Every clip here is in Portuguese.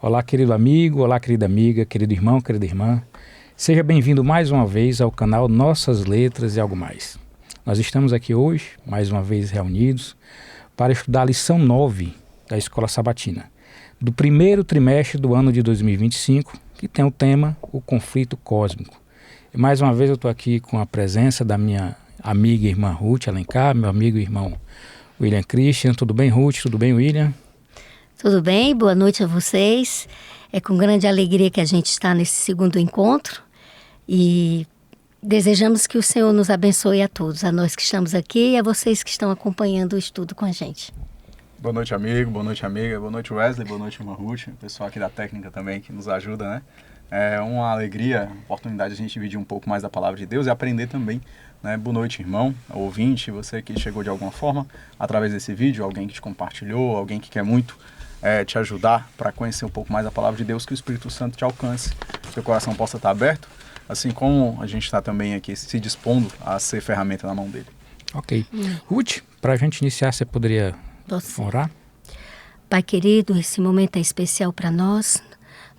Olá, querido amigo, olá, querida amiga, querido irmão, querida irmã. Seja bem-vindo mais uma vez ao canal Nossas Letras e Algo Mais. Nós estamos aqui hoje, mais uma vez reunidos, para estudar a lição 9 da Escola Sabatina, do primeiro trimestre do ano de 2025, que tem o tema O Conflito Cósmico. E mais uma vez eu estou aqui com a presença da minha amiga e irmã Ruth Alencar, meu amigo e irmão William Christian. Tudo bem, Ruth? Tudo bem, William? Tudo bem? Boa noite a vocês. É com grande alegria que a gente está nesse segundo encontro e desejamos que o Senhor nos abençoe a todos, a nós que estamos aqui e a vocês que estão acompanhando o estudo com a gente. Boa noite, amigo, boa noite, amiga, boa noite, Wesley, boa noite, irmã Ruth, o pessoal aqui da técnica também que nos ajuda, né? É uma alegria, oportunidade de a gente dividir um pouco mais da palavra de Deus e aprender também, né? Boa noite, irmão, ouvinte, você que chegou de alguma forma através desse vídeo, alguém que te compartilhou, alguém que quer muito te ajudar para conhecer um pouco mais a palavra de Deus, que o Espírito Santo te alcance, seu coração possa estar aberto, assim como a gente está também aqui se dispondo a ser ferramenta na mão dele. Ok. Ruth, para a gente iniciar, você poderia orar? Pai querido, esse momento é especial para nós.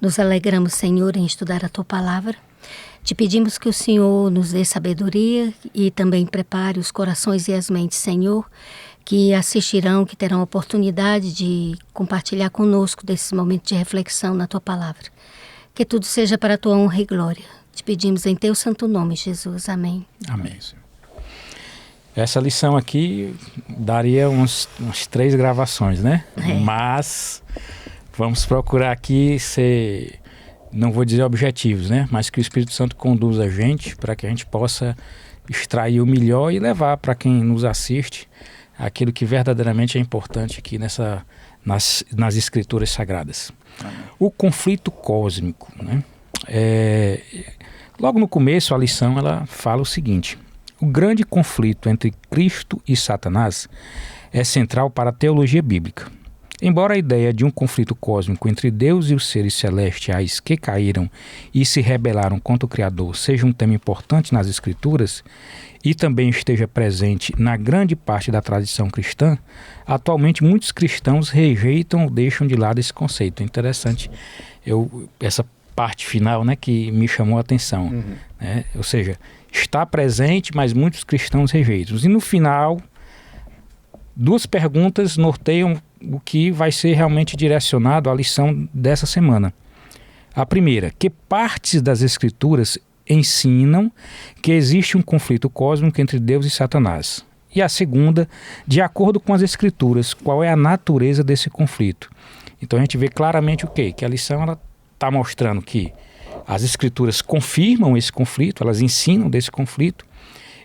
Nos alegramos, Senhor, em estudar a Tua Palavra. Te pedimos que o Senhor nos dê sabedoria e também prepare os corações e as mentes, Senhor, que assistirão, que terão a oportunidade de compartilhar conosco desse momento de reflexão na Tua Palavra. Que tudo seja para a Tua honra e glória. Te pedimos em Teu santo nome, Jesus. Amém. Amém. Essa lição aqui daria umas 3 gravações, né? Mas vamos procurar aqui ser, não vou dizer objetivos, né? Mas que o Espírito Santo conduza a gente para que a gente possa extrair o melhor e levar para quem nos assiste aquilo que verdadeiramente é importante aqui nas Escrituras Sagradas. Amém. O conflito cósmico, né? Logo no começo a lição ela fala o seguinte: o grande conflito entre Cristo e Satanás é central para a teologia bíblica. Embora a ideia de um conflito cósmico entre Deus e os seres celestiais que caíram e se rebelaram contra o Criador seja um tema importante nas Escrituras e também esteja presente na grande parte da tradição cristã, atualmente muitos cristãos rejeitam ou deixam de lado esse conceito. É interessante essa parte final, né, que me chamou a atenção. Né? Ou seja, está presente, mas muitos cristãos rejeitam. E no final, 2 perguntas norteiam o que vai ser realmente direcionado à lição dessa semana. A primeira: que partes das Escrituras ensinam que existe um conflito cósmico entre Deus e Satanás? E a segunda: de acordo com as Escrituras, qual é a natureza desse conflito? Então a gente vê claramente o quê? Que a lição está mostrando que as Escrituras confirmam esse conflito, elas ensinam desse conflito,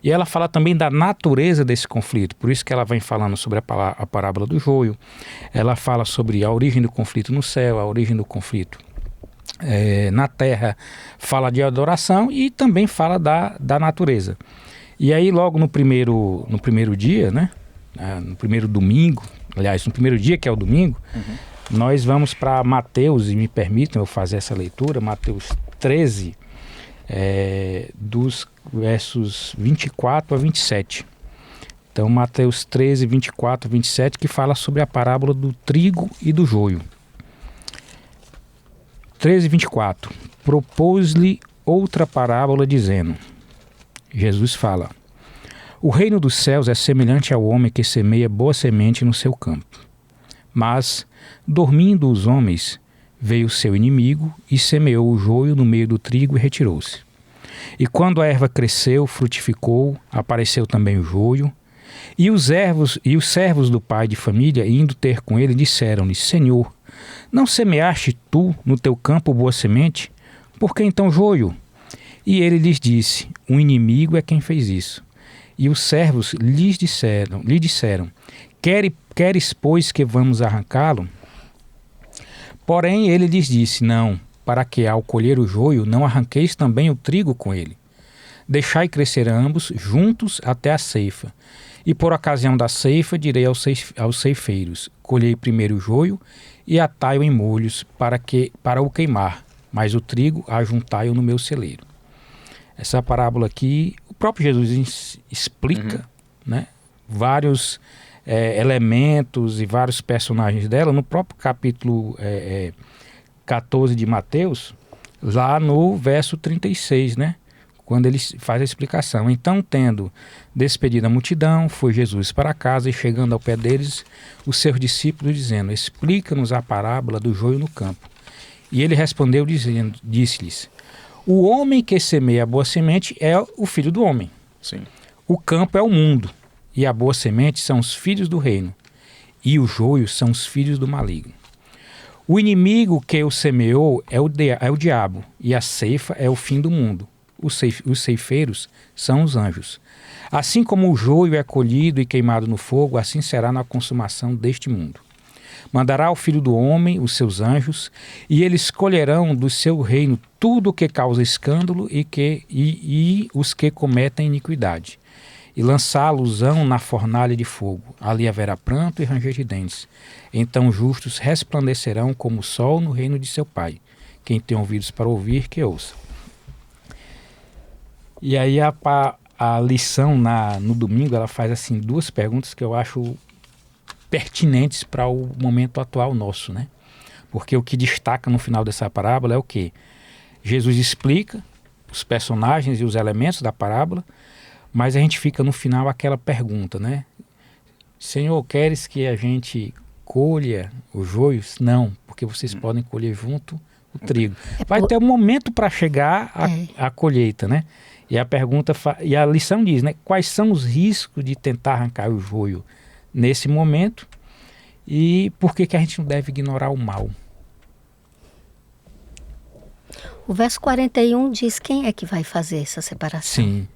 e ela fala também da natureza desse conflito. Por isso que ela vem falando sobre a parábola do joio, ela fala sobre a origem do conflito no céu, a origem do conflito na terra, fala de adoração e também fala da natureza. E aí logo no primeiro dia, né, no primeiro domingo, aliás, no primeiro dia que é o domingo, nós vamos para Mateus, e me permitam eu fazer essa leitura, Mateus 13, dos versos 24 a 27. Então, Mateus 13, 24 a 27, que fala sobre a parábola do trigo e do joio. 13, 24. Propôs-lhe outra parábola, dizendo, Jesus fala: o reino dos céus é semelhante ao homem que semeia boa semente no seu campo. Mas, dormindo os homens, veio seu inimigo e semeou o joio no meio do trigo e retirou-se. E quando a erva cresceu, frutificou, apareceu também o joio. E os servos do pai de família, indo ter com ele, disseram-lhe: Senhor, não semeaste tu no teu campo boa semente? Por que então joio? E ele lhes disse: um inimigo é quem fez isso. E os servos lhe disseram: Queres, pois, que vamos arrancá-lo? Porém ele lhes disse: não, para que ao colher o joio não arranqueis também o trigo com ele. Deixai crescer ambos juntos até a ceifa. E por ocasião da ceifa direi aos ceifeiros: colhei primeiro o joio e atai-o em molhos para o queimar, mas o trigo ajuntai-o no meu celeiro. Essa parábola aqui, o próprio Jesus explica, né, vários elementos e vários personagens dela no próprio capítulo 14 de Mateus, lá no verso 36, né? Quando ele faz a explicação. Então, tendo despedido a multidão, foi Jesus para casa e, chegando ao pé deles, os seus discípulos, dizendo: explica-nos a parábola do joio no campo. E ele respondeu, disse-lhes: o homem que semeia a boa semente é o filho do homem. Sim. O campo é o mundo, e a boa semente são os filhos do reino, e o joio são os filhos do maligno. O inimigo que o semeou é o diabo, e a ceifa é o fim do mundo. Os ceifeiros são os anjos. Assim como o joio é colhido e queimado no fogo, assim será na consumação deste mundo. Mandará ao Filho do Homem os seus anjos, e eles colherão do seu reino tudo o que causa escândalo e os que cometem iniquidade, e lançá-los-ão na fornalha de fogo. Ali haverá pranto e ranger de dentes. Então os justos resplandecerão como o sol no reino de seu Pai. Quem tem ouvidos para ouvir, que ouça. E aí a lição no domingo, ela faz assim 2 perguntas que eu acho pertinentes para o momento atual nosso, né? Porque o que destaca no final dessa parábola é o quê? Jesus explica os personagens e os elementos da parábola, mas a gente fica no final aquela pergunta, né? Senhor, queres que a gente colha os joios? Não, porque vocês podem colher junto o trigo. Vai ter um momento para chegar a colheita, né? E a pergunta e a lição diz, né? Quais são os riscos de tentar arrancar o joio nesse momento e por que a gente não deve ignorar o mal? O verso 41 diz quem é que vai fazer essa separação. Sim.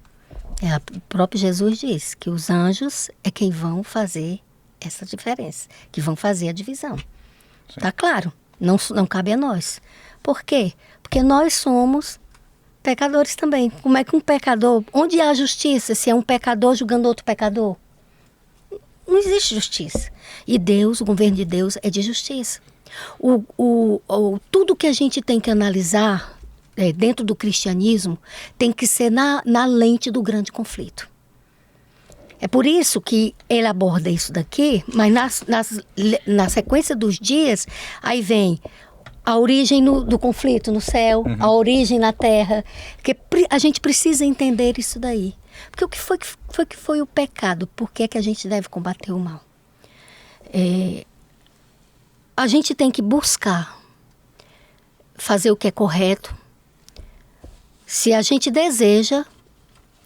O próprio Jesus diz que os anjos é quem vão fazer essa diferença, que vão fazer a divisão. Tá claro, não cabe a nós. Por quê? Porque nós somos pecadores também. Como é que um pecador... Onde há justiça se é um pecador julgando outro pecador? Não existe justiça. E Deus, o governo de Deus é de justiça. Tudo que a gente tem que analisar dentro do cristianismo tem que ser na lente do grande conflito. É por isso que ele aborda isso daqui, mas na sequência dos dias, aí vem a origem do conflito no céu, a origem na terra, porque a gente precisa entender isso daí. Porque o que foi o pecado? Por que é que a gente deve combater o mal? A gente tem que buscar fazer o que é correto. Se a gente deseja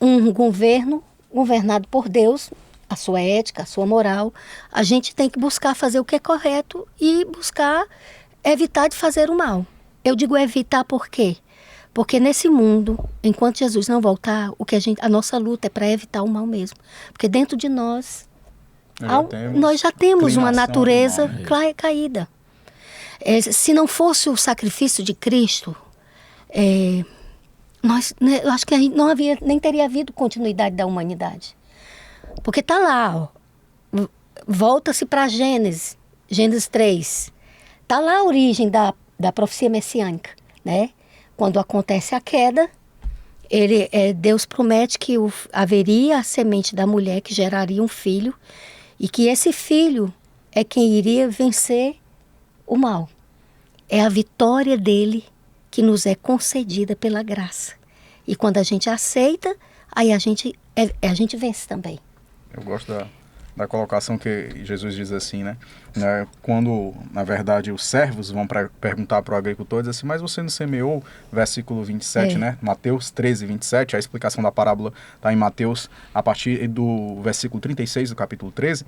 um governo governado por Deus, a sua ética, a sua moral, a gente tem que buscar fazer o que é correto e buscar evitar de fazer o mal. Eu digo evitar por quê? Porque nesse mundo, enquanto Jesus não voltar, a nossa luta é para evitar o mal mesmo. Porque dentro de nós, nós já temos uma natureza caída. Se não fosse o sacrifício de Cristo, eu acho que nem teria havido continuidade da humanidade. Porque está lá, volta-se para Gênesis 3. Está lá a origem da profecia messiânica, né? Quando acontece a queda, Deus promete que haveria a semente da mulher que geraria um filho e que esse filho é quem iria vencer o mal. É a vitória dele que nos é concedida pela graça. E quando a gente aceita, aí a gente vence também. Eu gosto da colocação que Jesus diz assim, né? Quando, na verdade, os servos vão perguntar para o agricultor, diz assim, mas você não semeou? Versículo 27, né? Mateus 13, 27, a explicação da parábola está em Mateus, a partir do versículo 36 do capítulo 13.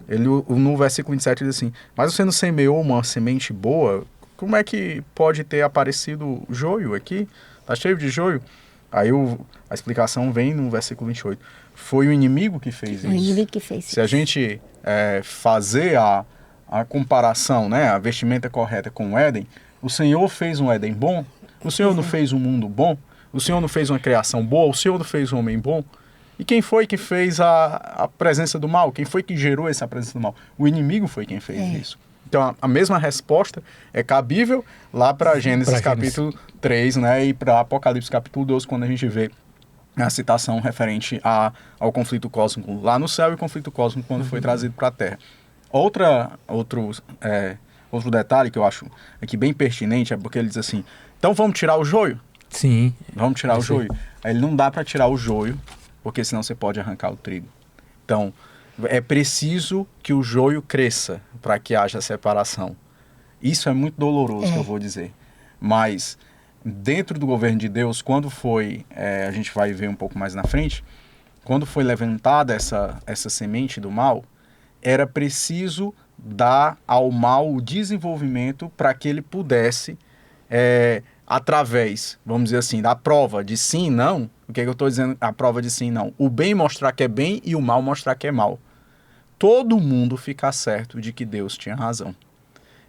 No versículo 27 diz assim, mas você não semeou uma semente boa? Como é que pode ter aparecido joio aqui? Está cheio de joio? Aí a explicação vem no versículo 28. Foi o inimigo que fez isso. O inimigo que fez isso. Se a gente fazer a comparação, né, a vestimenta correta com o Éden, o Senhor fez um Éden bom, o Senhor não fez um mundo bom, o Senhor não fez uma criação boa, o Senhor não fez um homem bom. E quem foi que fez a presença do mal? Quem foi que gerou essa presença do mal? O inimigo foi quem fez isso. Então, a mesma resposta é cabível lá para Gênesis capítulo 3, né, e para Apocalipse capítulo 12, quando a gente vê a citação referente ao conflito cósmico lá no céu e o conflito cósmico quando foi trazido para a Terra. Outro Outro detalhe que eu acho aqui bem pertinente é porque ele diz assim, então vamos tirar o joio? Sim. Vamos tirar o joio. Aí não dá para tirar o joio, porque senão você pode arrancar o trigo. Então, é preciso que o joio cresça para que haja separação. Isso é muito doloroso, que eu vou dizer. Mas, dentro do governo de Deus, quando foi, a gente vai ver um pouco mais na frente, quando foi levantada essa semente do mal, era preciso dar ao mal o desenvolvimento para que ele pudesse, através, vamos dizer assim, da prova de sim e não. O que eu estou dizendo? A prova de sim e não. O bem mostrar que é bem e o mal mostrar que é mal. Todo mundo fica certo de que Deus tinha razão.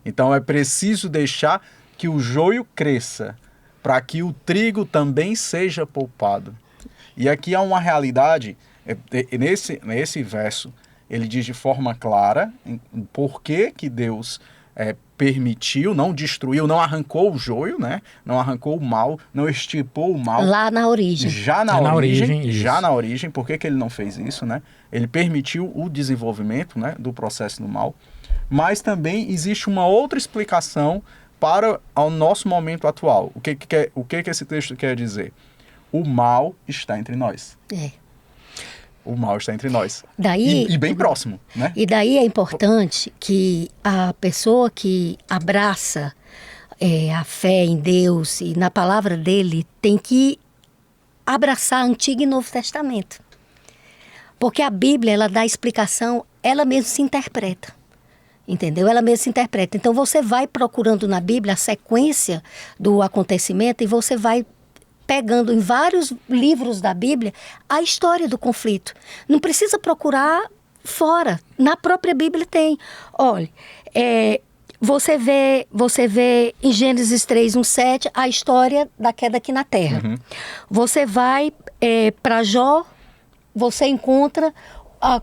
Então é preciso deixar que o joio cresça para que o trigo também seja poupado. E aqui há uma realidade, nesse verso, ele diz de forma clara por que Deus permitiu, não destruiu, não arrancou o joio, né? Não arrancou o mal, não extirpou o mal. Lá na origem. Já na origem, por que ele não fez isso, né? Ele permitiu o desenvolvimento, né, do processo do mal. Mas também existe uma outra explicação para o nosso momento atual. O que esse texto quer dizer? O mal está entre nós. O mal está entre nós. Daí, e bem próximo, né? E daí é importante que a pessoa que abraça a fé em Deus e na palavra dele tem que abraçar Antigo e Novo Testamento. Porque a Bíblia, ela dá explicação, ela mesma se interpreta. Entendeu? Ela mesma se interpreta. Então você vai procurando na Bíblia a sequência do acontecimento e você vai pegando em vários livros da Bíblia a história do conflito. Não precisa procurar fora. Na própria Bíblia tem. Olha, você vê em Gênesis 3:1-7 a história da queda aqui na Terra. Uhum. Você vai para Jó, você encontra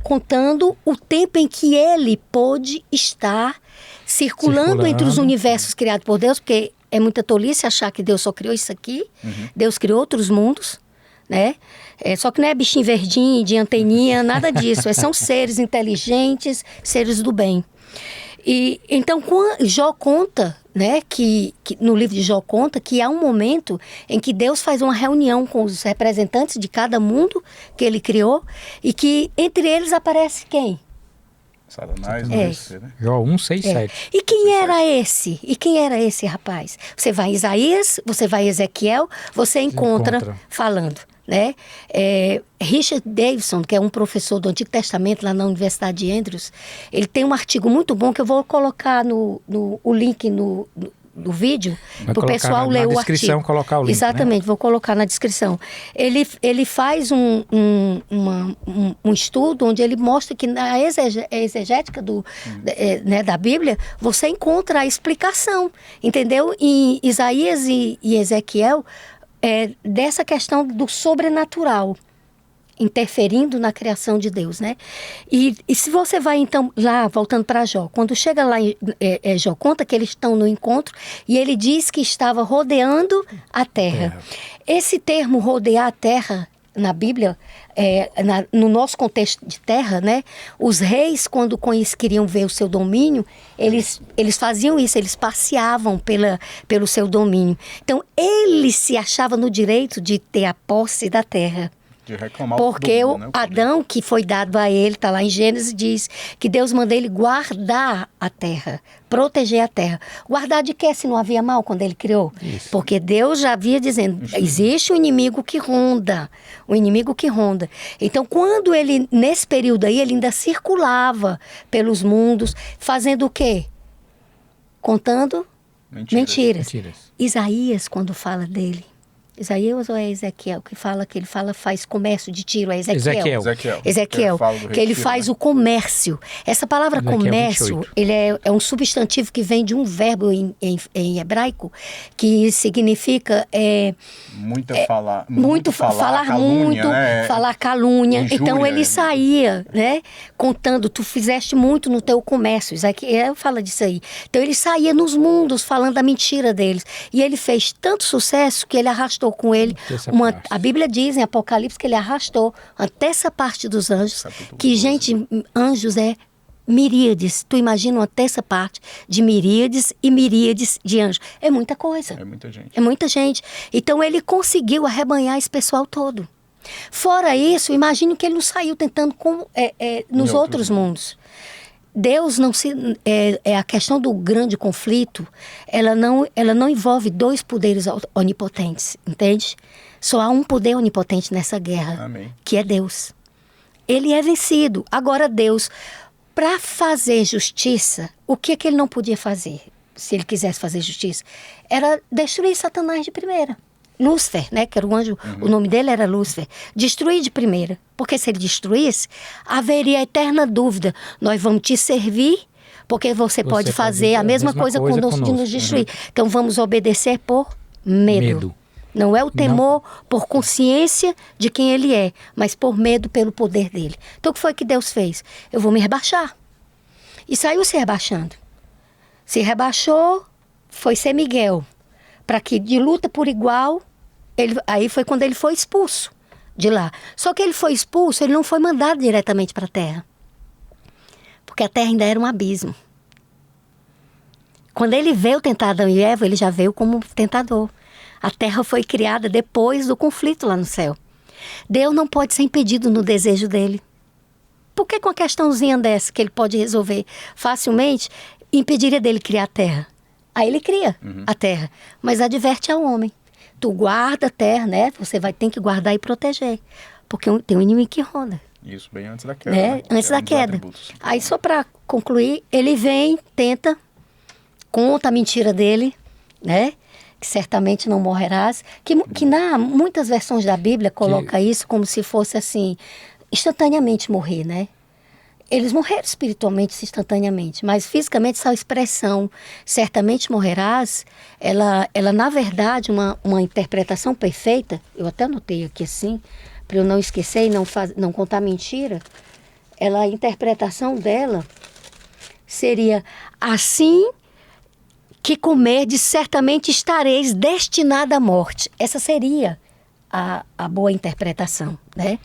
contando o tempo em que ele pôde estar circulando entre os universos criados por Deus, porque é muita tolice achar que Deus só criou isso aqui. Uhum. Deus criou outros mundos, né? Só que não é bichinho verdinho, de anteninha, nada disso. São seres inteligentes, seres do bem. E então Jó conta, né, que no livro de Jó conta que há um momento em que Deus faz uma reunião com os representantes de cada mundo que ele criou e que entre eles aparece quem? Satanás, né? Jó 1:6-7. E quem era esse? E quem era esse rapaz? Você vai em Isaías, você vai em Ezequiel, você encontra falando, né? Richard Davidson, que é um professor do Antigo Testamento lá na Universidade de Andrews, ele tem um artigo muito bom que eu vou colocar o link no vídeo, para o pessoal ler o artigo. Colocar o link, exatamente, né? Vou colocar na descrição. Ele faz um estudo onde ele mostra que na exegética né, da Bíblia, você encontra a explicação, entendeu? Em Isaías e Ezequiel, dessa questão do sobrenatural interferindo na criação de Deus, né? E se você vai então lá, voltando para Jó, quando chega lá, Jó conta que eles estão no encontro e ele diz que estava rodeando a terra. Esse termo rodear a terra na Bíblia, no nosso contexto de terra, né? Os reis, quando queriam ver o seu domínio, eles faziam isso, eles passeavam pelo seu domínio. Então, ele se achava no direito de ter a posse da terra. De reclamar porque o domínio, né? Adão, que foi dado a ele, está lá em Gênesis, diz que Deus manda ele guardar a terra, proteger a terra. Guardar de quê, se não havia mal quando ele criou? Isso. Porque Deus já havia dizendo, existe um inimigo que ronda, Então, quando ele, nesse período aí, ele ainda circulava pelos mundos, fazendo o quê? Contando mentiras. Isaías, quando fala dele, Isaías ou é Ezequiel que ele faz comércio de tiro? É Ezequiel. Que ele faz o comércio. Essa palavra Ezequiel comércio, 28. Ele é um substantivo que vem de um verbo em hebraico que significa falar calúnia, muito, né? falar calúnia. Injúria, então ele saía, né, contando, tu fizeste muito no teu comércio. Ezequiel fala disso aí. Então ele saía nos mundos falando da mentira deles. E ele fez tanto sucesso que ele arrastou com ele a Bíblia diz em Apocalipse que ele arrastou até essa parte dos anjos, que gente, anjos miríades. Tu imagina uma terça parte de miríades e miríades de anjos. É muita coisa. É muita gente. É muita gente. Então ele conseguiu arrebanhar esse pessoal todo. Fora isso, imagine que ele não saiu tentando nos outros mundos. Deus não se... a questão do grande conflito, ela não envolve dois poderes onipotentes, entende? Só há um poder onipotente nessa guerra, Amém. que é Deus. Ele é vencido. Agora Deus, para fazer justiça, o que ele não podia fazer, se ele quisesse fazer justiça? Era destruir Satanás de primeira. Lúcifer, né, que era o anjo, o nome dele era Lúcifer, destruir de primeira, porque se ele destruísse, haveria eterna dúvida, nós vamos te servir, porque você pode fazer a mesma coisa conosco de nos destruir. Então vamos obedecer por medo. Não é o temor por consciência de quem ele é, mas por medo pelo poder dele. Então o que foi que Deus fez? Eu vou me rebaixar. E saiu se rebaixando. Se rebaixou, foi ser Miguel. Para que de luta por igual, aí foi quando ele foi expulso de lá. Só que ele foi expulso, ele não foi mandado diretamente para a terra. Porque a terra ainda era um abismo. Quando ele veio tentar Adão e Eva, ele já veio como tentador. A terra foi criada depois do conflito lá no céu. Deus não pode ser impedido no desejo dele. Por que com uma questãozinha dessa que ele pode resolver facilmente, impediria dele criar a terra? Aí ele cria a terra, mas adverte ao homem. Tu guarda a terra, né? Você vai ter que guardar e proteger. Porque tem um inimigo que ronda. Isso, bem antes da queda. Né? Né? Antes da queda. Aí só para concluir, ele vem, tenta, conta a mentira dele, né? Que certamente não morrerás. Que muitas versões da Bíblia coloca isso como se fosse assim, instantaneamente morrer, né? Eles morreram espiritualmente, instantaneamente, mas fisicamente essa expressão, certamente morrerás, ela na verdade, uma interpretação perfeita, eu até anotei aqui assim, para eu não esquecer e não contar mentira, a interpretação dela seria: assim que comerdes, certamente estareis destinada à morte. Essa seria a boa interpretação, né?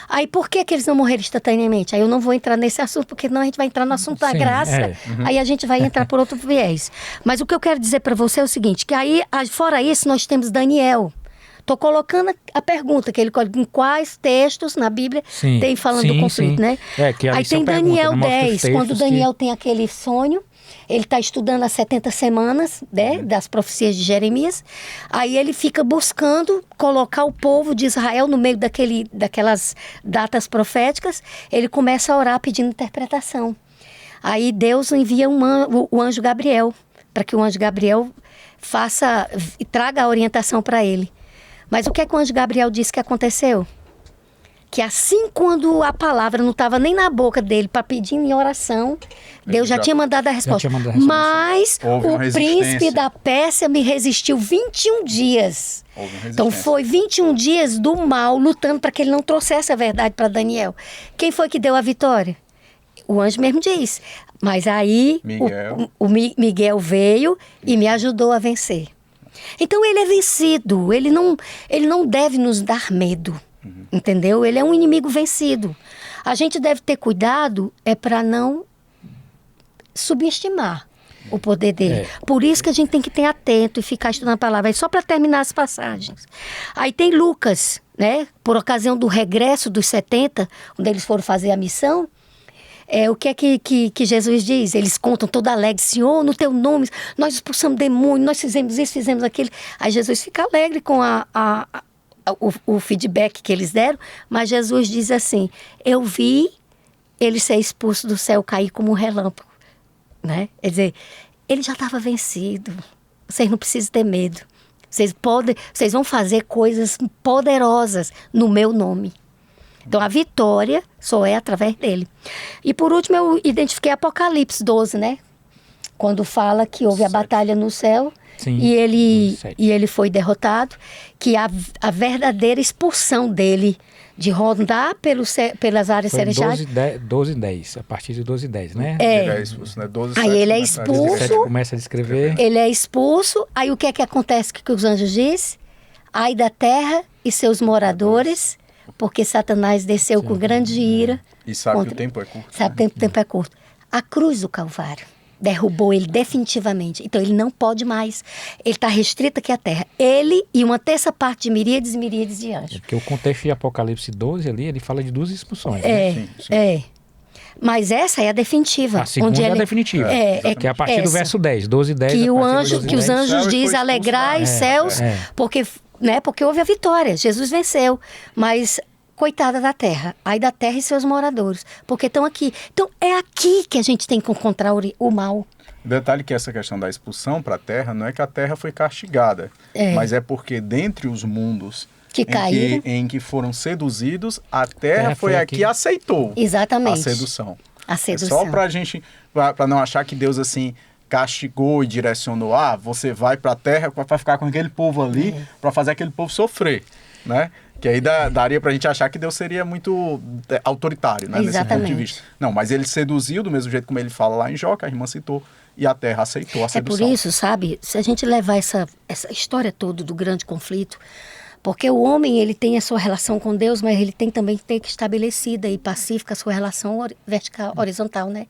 Aí por que eles não morreram instantaneamente? Aí eu não vou entrar nesse assunto, porque senão a gente vai entrar no assunto da graça, aí a gente vai entrar por outro viés. Mas o que eu quero dizer para você é o seguinte, que aí, fora isso, nós temos Daniel. Estou colocando a pergunta, que ele coloca em quais textos na Bíblia tem falando do conflito, né? Que aí tem Daniel 10, quando Daniel tem aquele sonho, ele está estudando as 70 semanas, né, das profecias de Jeremias. Aí ele fica buscando colocar o povo de Israel no meio daquelas datas proféticas. Ele começa a orar pedindo interpretação. Aí Deus envia o anjo Gabriel, para que o anjo Gabriel traga a orientação para ele. Mas o que é que o anjo Gabriel disse que aconteceu? Que assim, quando a palavra não estava nem na boca dele para pedir em oração, Deus já tinha mandado a resposta. Mas o príncipe da Pérsia me resistiu 21 dias. Então foi 21 dias do mal lutando para que ele não trouxesse a verdade para Daniel. Quem foi que deu a vitória? O anjo mesmo diz. Mas aí o Miguel veio e me ajudou a vencer. Então ele é vencido. Ele não deve nos dar medo. Entendeu? Ele é um inimigo vencido. A gente deve ter cuidado para não subestimar o poder dele. Por isso que a gente tem que ter atento e ficar estudando a palavra. E só para terminar as passagens. Aí tem Lucas, né? Por ocasião do regresso dos 70, onde eles foram fazer a missão. O que é que Jesus diz? Eles contam todo alegre: Senhor, no teu nome, nós expulsamos demônio, nós fizemos isso, fizemos aquilo. Aí Jesus fica alegre com o feedback que eles deram, mas Jesus diz assim: eu vi ele ser expulso do céu, cair como um relâmpago, né? Quer dizer, ele já estava vencido. Vocês não precisam ter medo. Vocês vão fazer coisas poderosas no meu nome. Então a vitória só é através dele. E por último eu identifiquei Apocalipse 12, né? Quando fala que houve a batalha no céu. Sim, e ele foi derrotado, que a verdadeira expulsão dele de rondar pelas áreas celestiais. 12:10, a partir de 12:10, né? Ele é expulso, né? 12, aí 7, ele é expulso. 17 começa a descrever. Ele é expulso, aí o que é que acontece que os anjos dizem? Ai da terra e seus moradores, porque Satanás desceu com grande ira. E sabe que o tempo é curto. Sabe que o tempo é curto. A cruz do Calvário derrubou ele definitivamente. Então ele não pode mais. Ele está restrito aqui à terra. Ele e uma terça parte de miríades e miríades de anjos. Porque o contexto de Apocalipse 12 ali, ele fala de 2 expulsões. Sim. Mas essa é a definitiva. A segunda é a definitiva. Que é a partir do verso 10, 12 e 10. Que, os anjos dizem, alegrai céus, porque houve a vitória. Jesus venceu. Mas, coitada da terra. Ai da terra e seus moradores. Porque estão aqui. Então, é aqui que a gente tem que encontrar o mal. Detalhe que essa questão da expulsão para a terra, não é que a terra foi castigada. Mas é porque dentre os mundos que caíram, em que foram seduzidos, a terra foi a que aceitou. Exatamente. A sedução. A sedução. É só pra gente, para não achar que Deus assim castigou e direcionou, você vai pra terra para ficar com aquele povo ali, para fazer aquele povo sofrer, né? Que aí daria pra gente achar que Deus seria muito autoritário, né? Nesse ponto de vista. Não, mas ele seduziu do mesmo jeito como ele fala lá em Jó, que a irmã citou, e a terra aceitou a sedução. É por isso, sabe, se a gente levar essa história toda do grande conflito, porque o homem, ele tem a sua relação com Deus, mas ele tem também que ter estabelecida e pacífica a sua relação vertical, horizontal, né?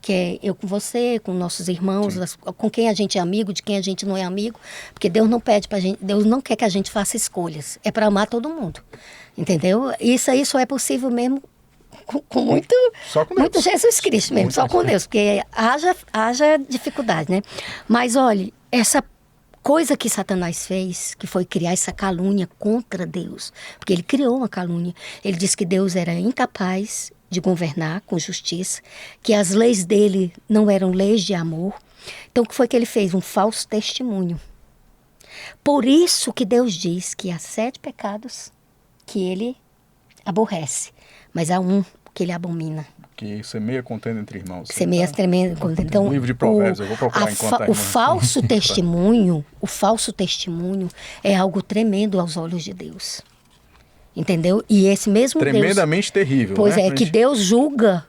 Que é eu com você, com nossos irmãos, com quem a gente é amigo, de quem a gente não é amigo. Porque Deus não pede pra gente, Deus não quer que a gente faça escolhas. É para amar todo mundo. Entendeu? Isso aí só é possível mesmo com muito Jesus Cristo mesmo, só com Deus. Porque haja dificuldade, né? Mas, olha, essa coisa que Satanás fez, que foi criar essa calúnia contra Deus, porque ele criou uma calúnia. Ele disse que Deus era incapaz de governar com justiça, que as leis dele não eram leis de amor. Então, o que foi que ele fez? Um falso testemunho. Por isso que Deus diz que há 7 pecados que ele aborrece, mas há um que ele abomina. Que semeia contenda entre irmãos. Semeia tremendo contenda. Então, livro de Provérbios, eu vou procurar enquanto o falso testemunho é algo tremendo aos olhos de Deus. Entendeu? E esse mesmo tremendamente Deus, terrível. Pois né? que Deus julga,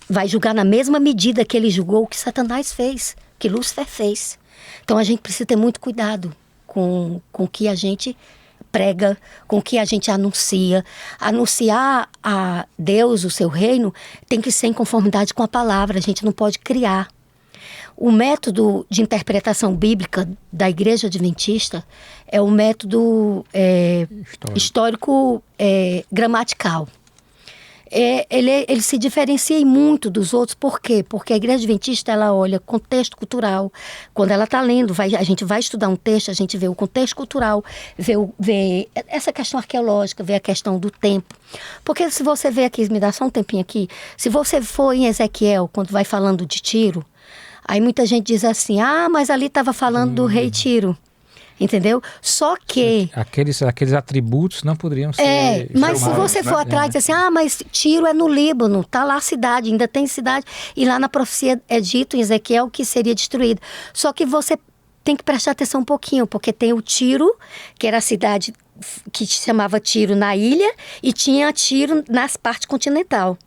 vai julgar na mesma medida que ele julgou o que Satanás fez, que Lúcifer fez. Então a gente precisa ter muito cuidado com o que a gente prega, com o que a gente anuncia. Anunciar a Deus, o seu reino, tem que ser em conformidade com a palavra. A gente não pode criar. O método de interpretação bíblica da Igreja Adventista é o método histórico gramatical. Ele se diferencia muito dos outros. Por quê? Porque a Igreja Adventista, ela olha contexto cultural. Quando ela está lendo, a gente vai estudar um texto, a gente vê o contexto cultural, vê essa questão arqueológica, vê a questão do tempo. Porque se você vê aqui, me dá só um tempinho aqui, se você for em Ezequiel, quando vai falando de Tiro, aí muita gente diz assim, mas ali estava falando do rei Tiro. Entendeu? Só que aqueles atributos não poderiam ser... mas se você for atrás e dizer assim, mas Tiro é no Líbano, tá lá a cidade, ainda tem cidade, e lá na profecia é dito em Ezequiel que seria destruída. Só que você tem que prestar atenção um pouquinho, porque tem o Tiro, que era a cidade que se chamava Tiro na ilha, e tinha Tiro na parte continental.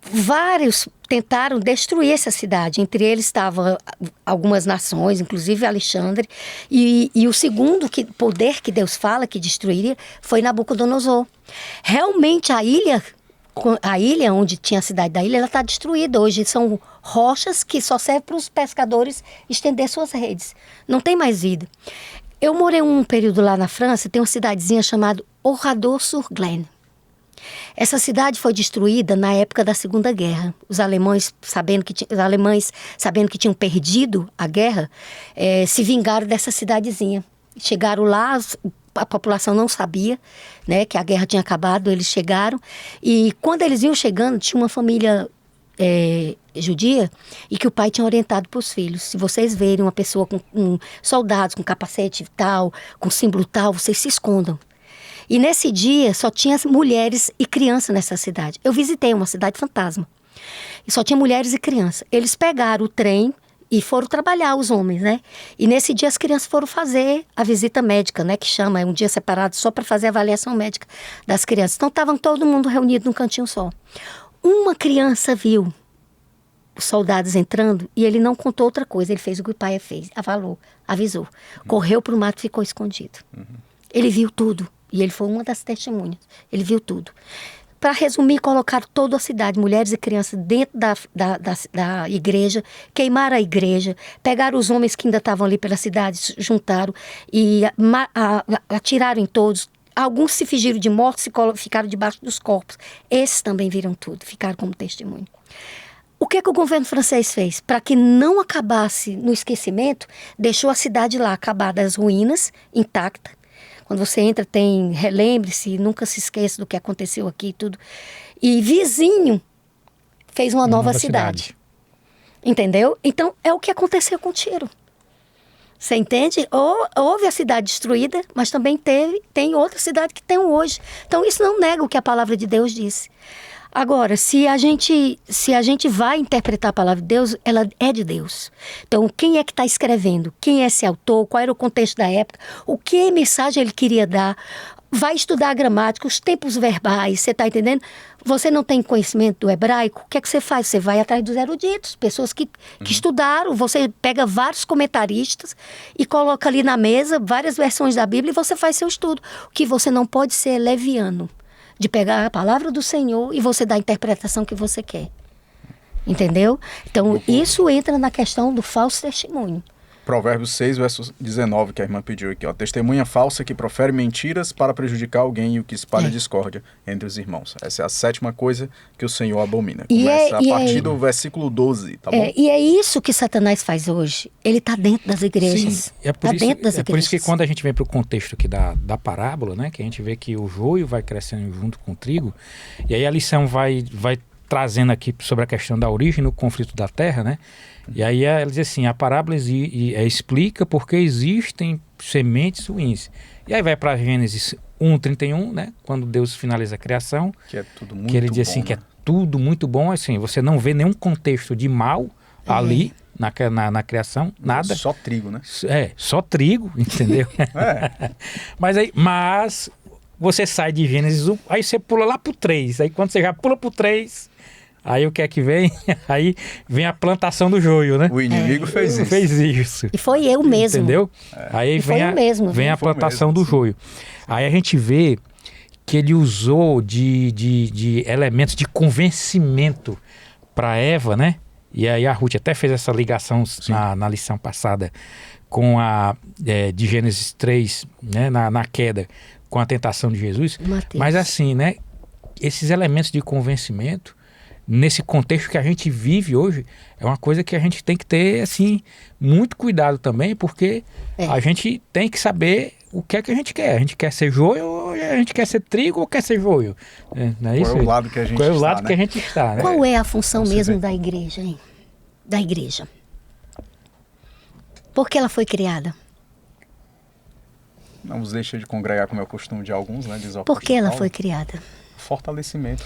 Vários tentaram destruir essa cidade. Entre eles estavam algumas nações, inclusive Alexandre. E o segundo poder que Deus fala que destruiria foi Nabucodonosor. Realmente a ilha onde tinha a cidade da ilha, ela está destruída. Hoje são rochas que só servem para os pescadores estender suas redes. Não tem mais vida. Eu morei um período lá na França, tem uma cidadezinha chamada Oradour-sur-Glane. Essa cidade foi destruída na época da Segunda Guerra. Os alemães, sabendo que tinham perdido a guerra, se vingaram dessa cidadezinha. Chegaram lá, a população não sabia, né, que a guerra tinha acabado, eles chegaram. E quando eles iam chegando, tinha uma família judia e que o pai tinha orientado para os filhos. Se vocês verem uma pessoa com soldados, com capacete tal, com símbolo tal, vocês se escondam. E nesse dia só tinha mulheres e crianças nessa cidade. Eu visitei uma cidade fantasma. E só tinha mulheres e crianças. Eles pegaram o trem e foram trabalhar, os homens, né? E nesse dia as crianças foram fazer a visita médica, né? Que chama, é um dia separado só para fazer a avaliação médica das crianças. Então estavam todo mundo reunido num cantinho só. Uma criança viu os soldados entrando e ele não contou outra coisa. Ele fez o que o pai fez, avisou. Correu para o mato e ficou escondido. Ele viu tudo. E ele foi uma das testemunhas. Ele viu tudo. Para resumir, colocaram toda a cidade, mulheres e crianças, dentro da igreja, queimaram a igreja, pegaram os homens que ainda estavam ali pela cidade, juntaram e atiraram em todos. Alguns se fingiram de mortos e ficaram debaixo dos corpos. Esses também viram tudo, ficaram como testemunho. O que o governo francês fez? Para que não acabasse no esquecimento, deixou a cidade lá acabada, as ruínas, intacta. Quando você entra, relembre-se, nunca se esqueça do que aconteceu aqui e tudo. E vizinho fez uma nova cidade. Entendeu? Então, é o que aconteceu com Tiro. Você entende? Houve a cidade destruída, mas também tem outra cidade que tem hoje. Então, isso não nega o que a palavra de Deus disse. Agora, se a gente vai interpretar a palavra de Deus, ela é de Deus. Então, quem é que está escrevendo? Quem é esse autor? Qual era o contexto da época? O que mensagem ele queria dar? Vai estudar a gramática, os tempos verbais, você está entendendo? Você não tem conhecimento do hebraico, o que é que você faz? Você vai atrás dos eruditos, pessoas que estudaram, você pega vários comentaristas e coloca ali na mesa várias versões da Bíblia e você faz seu estudo. O que você não pode ser leviano, de pegar a palavra do Senhor e você dar a interpretação que você quer. Entendeu? Então, isso entra na questão do falso testemunho. Provérbios 6, verso 19, que a irmã pediu aqui, ó. Testemunha falsa que profere mentiras para prejudicar alguém e o que espalha discórdia entre os irmãos. Essa é a 7ª coisa que o Senhor abomina. Começa a partir do versículo 12, tá bom? E é isso que Satanás faz hoje. Ele está dentro das igrejas. Sim, é por isso que quando a gente vem para o contexto aqui da parábola, né, que a gente vê que o joio vai crescendo junto com o trigo, e aí a lição vai trazendo aqui sobre a questão da origem no conflito da terra, né? E aí ela diz assim, a parábola explica porque existem sementes ruins. E aí vai para Gênesis 1:31, né? Quando Deus finaliza a criação, que é tudo muito bom, que ele diz assim, né? Que é tudo muito bom, assim, você não vê nenhum contexto de mal ali na criação, nada. Só trigo, né? Só trigo, entendeu? Mas você sai de Gênesis 1, aí você pula lá pro 3, aí quando você já pula pro 3... Aí o que é que vem? Aí vem a plantação do joio, né? O inimigo fez isso. E foi eu mesmo. Entendeu? Aí vem a plantação do joio. Aí a gente vê que ele usou de elementos de convencimento para Eva, né? E aí a Ruth até fez essa ligação na lição passada com de Gênesis 3, né? Na queda, com a tentação de Jesus. Mateus. Mas assim, né? Esses elementos de convencimento, nesse contexto que a gente vive hoje, é uma coisa que a gente tem que ter, assim, muito cuidado também, porque a gente tem que saber o que é que a gente quer. A gente quer ser joio, ou a gente quer ser trigo, ou quer ser joio? Não é isso? Qual é o lado que a gente está? Qual é o lado que a gente está, né? Qual é a função mesmo da igreja, hein? Da igreja. Por que ela foi criada? Não nos deixa de congregar, como é o costume de alguns, né? Por que ela foi criada? Fortalecimento.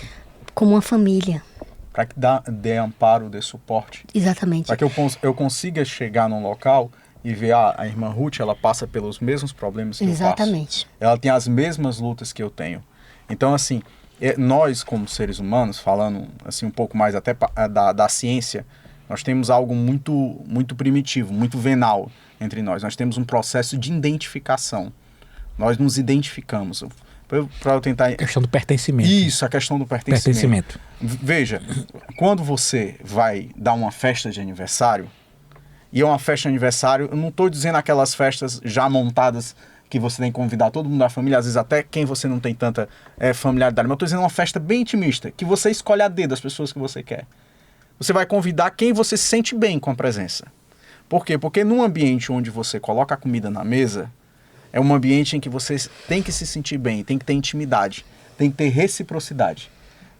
Como uma família. Para que dê amparo, dê suporte. Exatamente. Para que eu consiga chegar num local e ver a irmã Ruth, ela passa pelos mesmos problemas que eu passo. Exatamente. Ela tem as mesmas lutas que eu tenho. Então, assim, nós como seres humanos, falando assim um pouco mais até da ciência, nós temos algo muito, muito primitivo, muito venal entre nós. Nós temos um processo de identificação. Nós nos identificamos. Para eu tentar... A questão do pertencimento. Isso, a questão do pertencimento. Veja, quando você vai dar uma festa de aniversário, e é uma festa de aniversário, eu não estou dizendo aquelas festas já montadas que você tem que convidar todo mundo da família, às vezes até quem você não tem tanta familiaridade, mas eu estou dizendo uma festa bem intimista, que você escolhe a dedo as pessoas que você quer. Você vai convidar quem você se sente bem com a presença. Por quê? Porque num ambiente onde você coloca a comida na mesa, é um ambiente em que você tem que se sentir bem, tem que ter intimidade, tem que ter reciprocidade.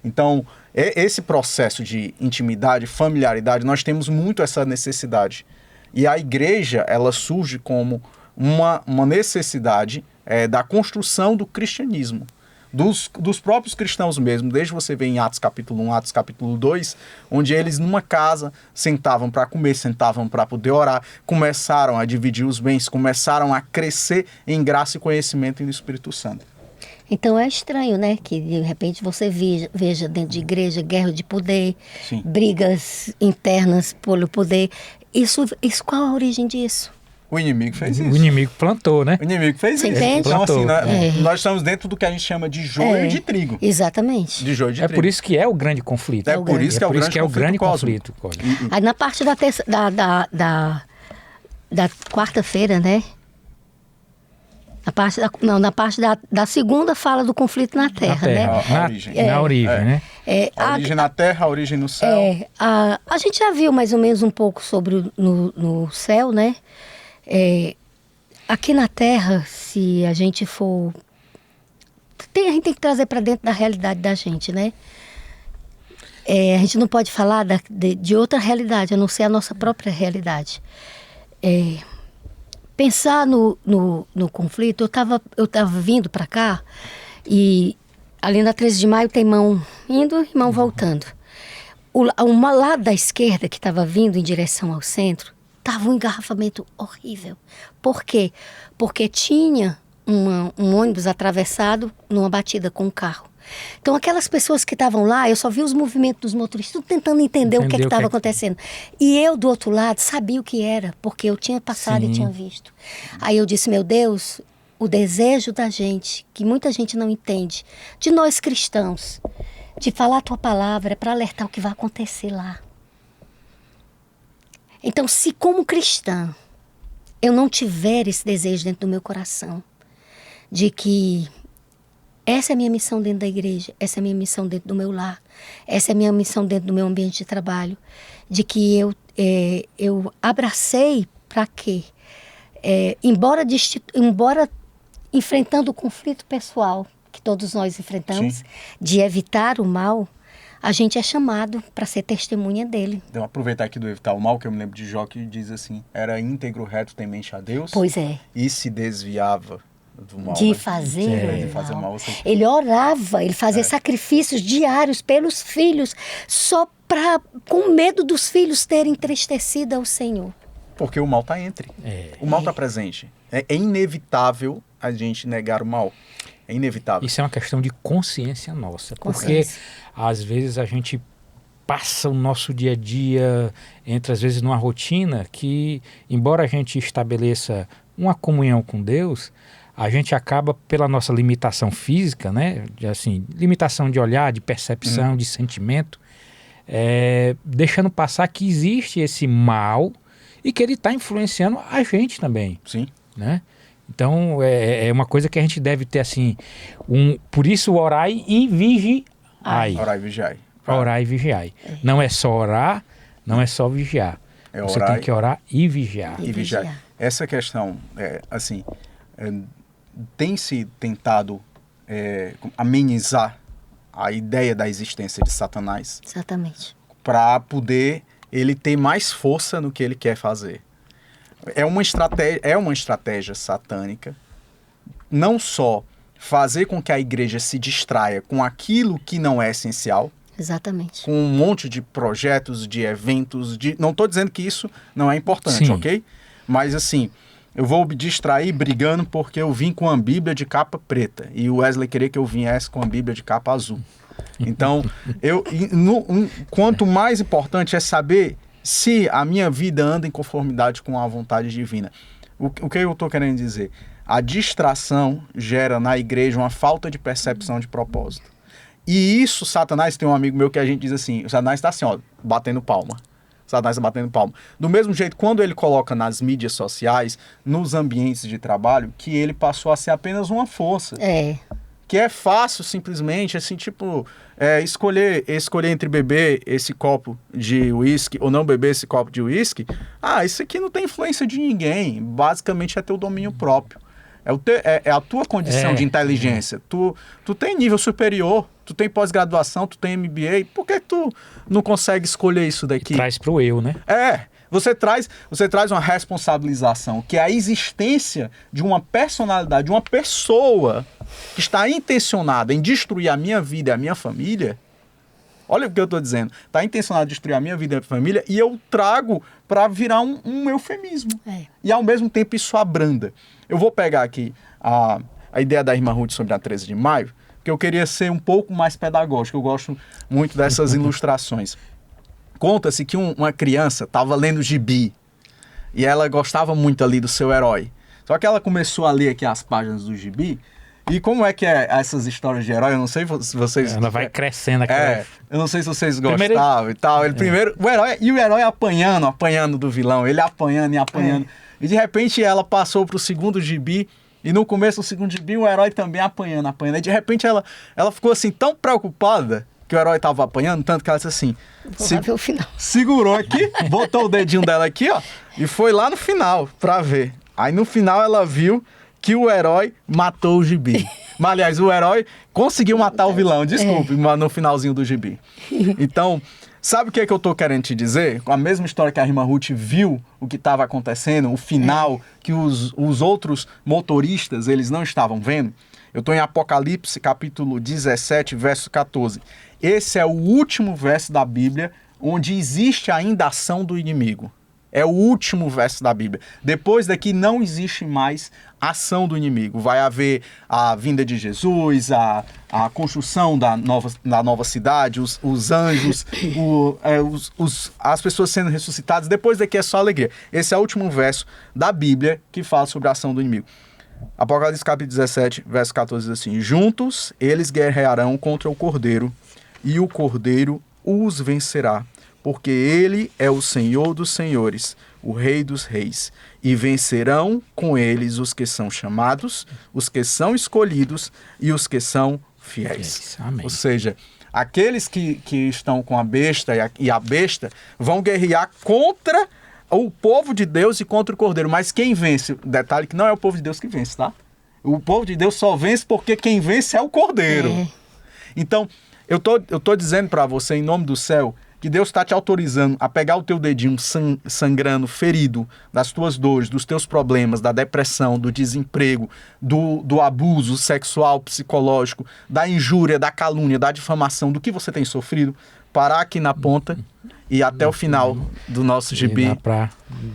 Então, esse processo de intimidade, familiaridade, nós temos muito essa necessidade. E a igreja, ela surge como uma necessidade da construção do cristianismo. Dos próprios cristãos mesmo, desde você ver em Atos capítulo 1, Atos capítulo 2, onde eles numa casa sentavam para comer, sentavam para poder orar, começaram a dividir os bens, começaram a crescer em graça e conhecimento do Espírito Santo. Então é estranho, né, que de repente você veja dentro de igreja guerra de poder, brigas internas pelo poder. Isso, qual a origem disso? O inimigo fez isso. O inimigo plantou, né? O inimigo fez Você isso. entende? Então, assim, Plantou. nós estamos dentro do que a gente chama de joio de trigo. Exatamente. De joio de É trigo. por isso que é o grande conflito. É por isso que é o grande conflito. Aí na parte da quarta-feira, né? Na parte da segunda fala do conflito na terra, né? A origem. Na origem, né? A origem na terra, a origem no céu. A gente já viu mais ou menos um pouco sobre no céu, né? Aqui na terra, se a gente for... a gente tem que trazer para dentro da realidade da gente, né? A gente não pode falar de outra realidade, a não ser a nossa própria realidade. Pensar no conflito, eu tava vindo para cá e ali na 13 de maio tem mão indo e mão voltando. Uma lado da esquerda que estava vindo em direção ao centro, tava um engarrafamento horrível. Por quê? Porque tinha um ônibus atravessado numa batida com um carro. Então, aquelas pessoas que estavam lá, eu só vi os movimentos dos motoristas, tudo tentando entender o que estava acontecendo. E eu, do outro lado, sabia o que era, porque eu tinha passado e tinha visto. Aí eu disse, meu Deus, o desejo da gente, que muita gente não entende, de nós cristãos, de falar a tua palavra, é para alertar o que vai acontecer lá. Então, se como cristã, eu não tiver esse desejo dentro do meu coração, de que essa é a minha missão dentro da igreja, essa é a minha missão dentro do meu lar, essa é a minha missão dentro do meu ambiente de trabalho, de que eu abracei para quê? Embora enfrentando o conflito pessoal que todos nós enfrentamos, de evitar o mal, a gente é chamado para ser testemunha dele. Então, aproveitar aqui do evitar o mal, que eu me lembro de Jó que diz assim, era íntegro, reto, temente a Deus. Pois é. E se desviava do mal. De fazer o mal. Ele orava, ele fazia sacrifícios diários pelos filhos, só com medo dos filhos terem entristecido ao Senhor. Porque o mal está o mal está presente. É inevitável a gente negar o mal. É inevitável. Isso é uma questão de consciência nossa. Porque às vezes a gente passa o nosso dia a dia, entra às vezes numa rotina que, embora a gente estabeleça uma comunhão com Deus, a gente acaba, pela nossa limitação física, né? Assim, limitação de olhar, de percepção, de sentimento, deixando passar que existe esse mal e que ele está influenciando a gente também. Sim. Né? Então, é uma coisa que a gente deve ter assim, por isso orai e vigiai. Orai e vigiai. Orar e vigiai. Não é só orar, não é só vigiar. Você tem que orar e vigiar. E vigiar. Essa questão, tem se tentado amenizar a ideia da existência de Satanás. Exatamente. Para poder ele ter mais força no que ele quer fazer. É uma estratégia satânica, não só fazer com que a igreja se distraia com aquilo que não é essencial. Exatamente. Com um monte de projetos, de eventos, não estou dizendo que isso não é importante, ok? Mas assim, eu vou me distrair brigando porque eu vim com a Bíblia de capa preta e o Wesley queria que eu viesse com a Bíblia de capa azul. Então, quanto mais importante é saber se a minha vida anda em conformidade com a vontade divina. O que eu estou querendo dizer? A distração gera na igreja uma falta de percepção de propósito. E isso, Satanás, tem um amigo meu que a gente diz assim, o Satanás está assim, ó, batendo palma. Satanás está batendo palma. Do mesmo jeito, quando ele coloca nas mídias sociais, nos ambientes de trabalho, que ele passou a ser apenas uma força. Que é fácil, simplesmente, assim, tipo, escolher entre beber esse copo de uísque ou não beber esse copo de uísque. Isso aqui não tem influência de ninguém. Basicamente é teu domínio próprio. É a tua condição de inteligência. Tu tem nível superior, tu tem pós-graduação, tu tem MBA. Por que tu não consegue escolher isso daqui? E traz pro eu, né? Você traz uma responsabilização, que é a existência de uma personalidade, de uma pessoa que está intencionada em destruir a minha vida e a minha família. Olha o que eu estou dizendo. Está intencionado em destruir a minha vida e a minha família e eu trago para virar um eufemismo. E ao mesmo tempo isso abranda. Eu vou pegar aqui a ideia da irmã Ruth sobre a 13 de maio, porque eu queria ser um pouco mais pedagógico. Eu gosto muito dessas ilustrações. Conta-se que uma criança estava lendo gibi E ela gostava muito ali do seu herói. Só que ela começou a ler aqui as páginas do gibi. E como é que é essas histórias de herói? Eu não sei se vocês... Ela vai crescendo aquela... eu não sei se vocês gostavam e tal. Primeiro, o herói apanhando do vilão. Ele apanhando e apanhando. E de repente ela passou pro segundo gibi. E no começo do segundo gibi, o herói também apanhando. E de repente ela ficou assim tão preocupada que o herói tava apanhando, tanto que ela disse assim... Vou ver o final. Segurou aqui, botou o dedinho dela aqui, ó. E foi lá no final pra ver. Aí no final ela viu que o herói matou o gibi. Mas, aliás, o herói conseguiu matar o vilão, desculpe, mas no finalzinho do gibi. Então, sabe o que é que eu tô querendo te dizer? Com a mesma história que a irmã Ruth viu o que estava acontecendo, o final, que os outros motoristas, eles não estavam vendo. Eu tô em Apocalipse, capítulo 17, verso 14. Esse é o último verso da Bíblia onde existe ainda a ação do inimigo. É o último verso da Bíblia. Depois daqui não existe mais ação do inimigo. Vai haver a vinda de Jesus, a construção da nova cidade, os anjos, as pessoas sendo ressuscitadas. Depois daqui é só alegria. Esse é o último verso da Bíblia que fala sobre a ação do inimigo. Apocalipse capítulo 17, verso 14 diz assim: juntos eles guerrearão contra o Cordeiro, e o Cordeiro os vencerá. Porque ele é o Senhor dos senhores, o Rei dos reis. E vencerão com eles os que são chamados, os que são escolhidos e os que são fiéis. Amém. Ou seja, aqueles que estão com a besta e a besta vão guerrear contra o povo de Deus e contra o Cordeiro. Mas quem vence? Detalhe que não é o povo de Deus que vence, tá? O povo de Deus só vence porque quem vence é o Cordeiro. Então, eu tô dizendo para você, em nome do céu, que Deus está te autorizando a pegar o teu dedinho sangrando, ferido, das tuas dores, dos teus problemas, da depressão, do desemprego, do abuso sexual, psicológico, da injúria, da calúnia, da difamação, do que você tem sofrido, parar aqui na ponta e até o final do nosso gibi,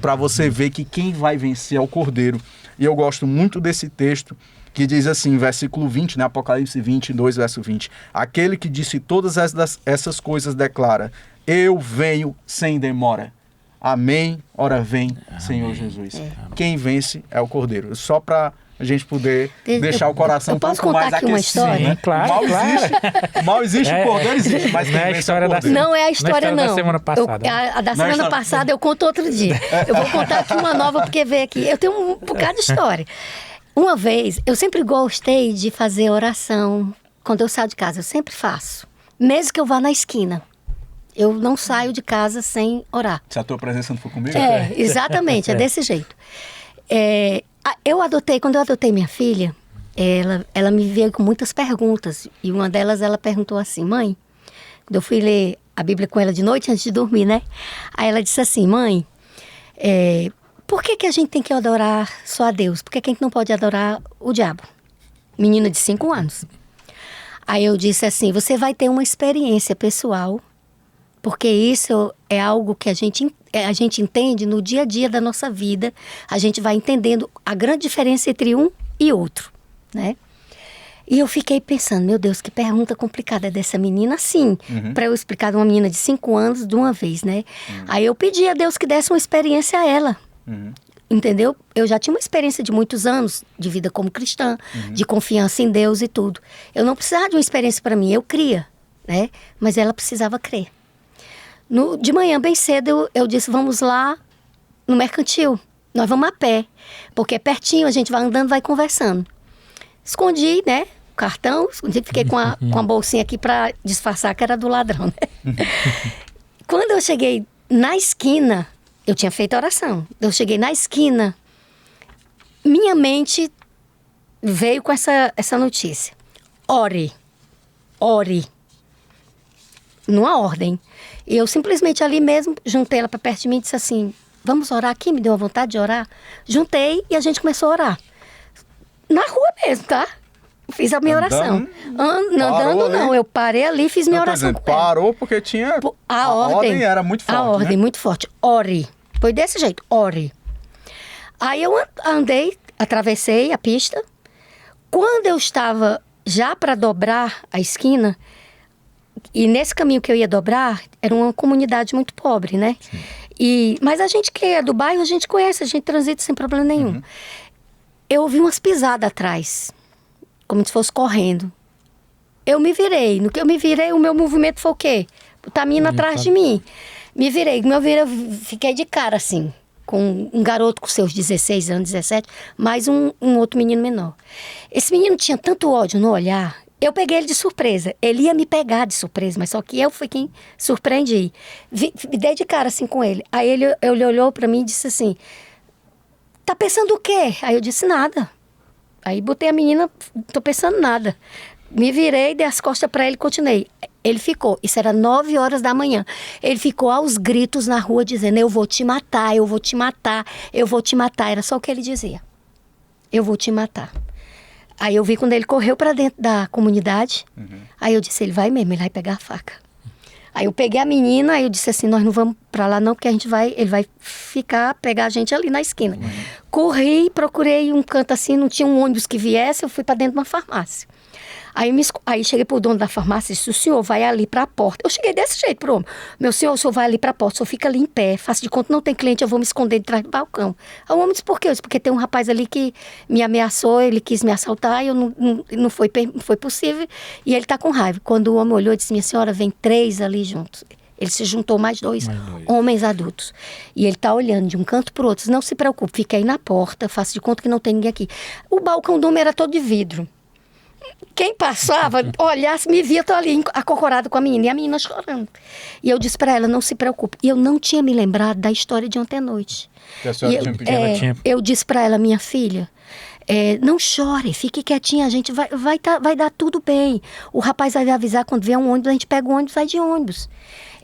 para você ver que quem vai vencer é o Cordeiro. E eu gosto muito desse texto, que diz assim, versículo 20, né? Apocalipse 22, verso 20. Aquele que disse todas essas coisas declara: eu venho sem demora. Amém, ora vem, amém. Senhor Jesus. Quem vence é o Cordeiro. Só para a gente poder deixar o coração um pouco mais aquecido. Uma história? Né? Claro, o mal existe, o Cordeiro existe, mas quem vence é o Cordeiro. Não é a história, não. Da semana passada. A da semana passada eu conto outro dia. Eu vou contar aqui uma nova, porque veio aqui. Eu tenho um bocado de história. Uma vez, eu sempre gostei de fazer oração quando eu saio de casa. Eu sempre faço. Mesmo que eu vá na esquina. Eu não saio de casa sem orar. Se a tua presença não for comigo? Exatamente. É desse jeito. Quando eu adotei minha filha, ela me veio com muitas perguntas. E uma delas, ela perguntou assim: mãe, quando eu fui ler a Bíblia com ela de noite, antes de dormir, né? Aí ela disse assim: mãe, por que a gente tem que adorar só a Deus? Por que a gente não pode adorar o diabo? Menina de 5 anos. Aí eu disse assim: você vai ter uma experiência pessoal, porque isso é algo que a gente entende no dia a dia da nossa vida. A gente vai entendendo a grande diferença entre um e outro, né? E eu fiquei pensando, meu Deus, que pergunta complicada dessa menina, assim, para eu explicar de uma menina de 5 anos de uma vez, né? Aí eu pedi a Deus que desse uma experiência a ela. Entendeu? Eu já tinha uma experiência de muitos anos de vida como cristã, de confiança em Deus e tudo. Eu não precisava de uma experiência para mim, eu cria, né? Mas ela precisava crer. De manhã, bem cedo, eu disse: vamos lá no mercantil. Nós vamos a pé, porque é pertinho, a gente vai andando, vai conversando. Escondi, né? O cartão, fiquei com a bolsinha aqui para disfarçar que era do ladrão, né? Quando eu cheguei na esquina, eu tinha feito a oração. Eu cheguei na esquina, minha mente veio com essa notícia: ore, ore. Numa ordem. E eu simplesmente ali mesmo juntei ela para perto de mim e disse assim: vamos orar aqui? Me deu uma vontade de orar. Juntei e a gente começou a orar. Na rua mesmo, tá? Fiz a minha oração. Andando não, eu parei ali e fiz minha oração. Parou porque tinha... A ordem era muito forte. A ordem, né? muito forte. Ore. Foi desse jeito, ore. Aí eu andei, atravessei a pista. Quando eu estava já para dobrar a esquina, e nesse caminho que eu ia dobrar, era uma comunidade muito pobre, né? Sim. Mas a gente que é do bairro, a gente conhece, a gente transita sem problema nenhum. Eu ouvi umas pisadas atrás, como se fosse correndo. Eu me virei. No que eu me virei, o meu movimento foi o quê? Botar a menina atrás de mim. Me virei. Eu fiquei de cara, assim, com um garoto com seus 16 anos, 17, mais um outro menino menor. Esse menino tinha tanto ódio no olhar, eu peguei ele de surpresa. Ele ia me pegar de surpresa, mas só que eu fui quem surpreendi. Me dei de cara, assim, com ele. Aí ele olhou pra mim e disse assim, tá pensando o quê? Aí eu disse, nada. Aí botei a menina, tô pensando nada. Me virei, dei as costas pra ele e continuei. Ele ficou, isso era 9 horas da manhã. Ele ficou aos gritos na rua dizendo, eu vou te matar, eu vou te matar, eu vou te matar. Era só o que ele dizia. Eu vou te matar. Aí eu vi quando ele correu pra dentro da comunidade. Aí eu disse, ele vai mesmo, ele vai pegar a faca. Aí eu peguei a menina, aí eu disse assim, nós não vamos pra lá não, porque ele vai pegar a gente ali na esquina. Corri, procurei um canto assim, não tinha um ônibus que viesse, eu fui pra dentro de uma farmácia. Aí cheguei pro dono da farmácia e disse, o senhor vai ali pra porta. Eu cheguei desse jeito pro homem. Meu senhor, o senhor vai ali pra porta, o senhor fica ali em pé, faça de conta, não tem cliente, eu vou me esconder de trás do balcão. Aí o homem disse, por quê? Eu disse, porque tem um rapaz ali que me ameaçou, ele quis me assaltar, e não foi possível, e ele tá com raiva. Quando o homem olhou, disse, minha senhora, vem 3 ali juntos. Ele se juntou mais dois homens adultos. E ele tá olhando de um canto pro outro. Disse, não se preocupe, fica aí na porta, faça de conta que não tem ninguém aqui. O balcão do homem era todo de vidro. Quem passava, olhasse, me via, tô ali acocorada com a menina, e a menina chorando. E eu disse pra ela, não se preocupe. E eu não tinha me lembrado da história de ontem à noite. Eu disse pra ela, minha filha, não chore, fique quietinha, a gente vai dar tudo bem. O rapaz vai avisar quando vier um ônibus, a gente pega o ônibus, vai de ônibus.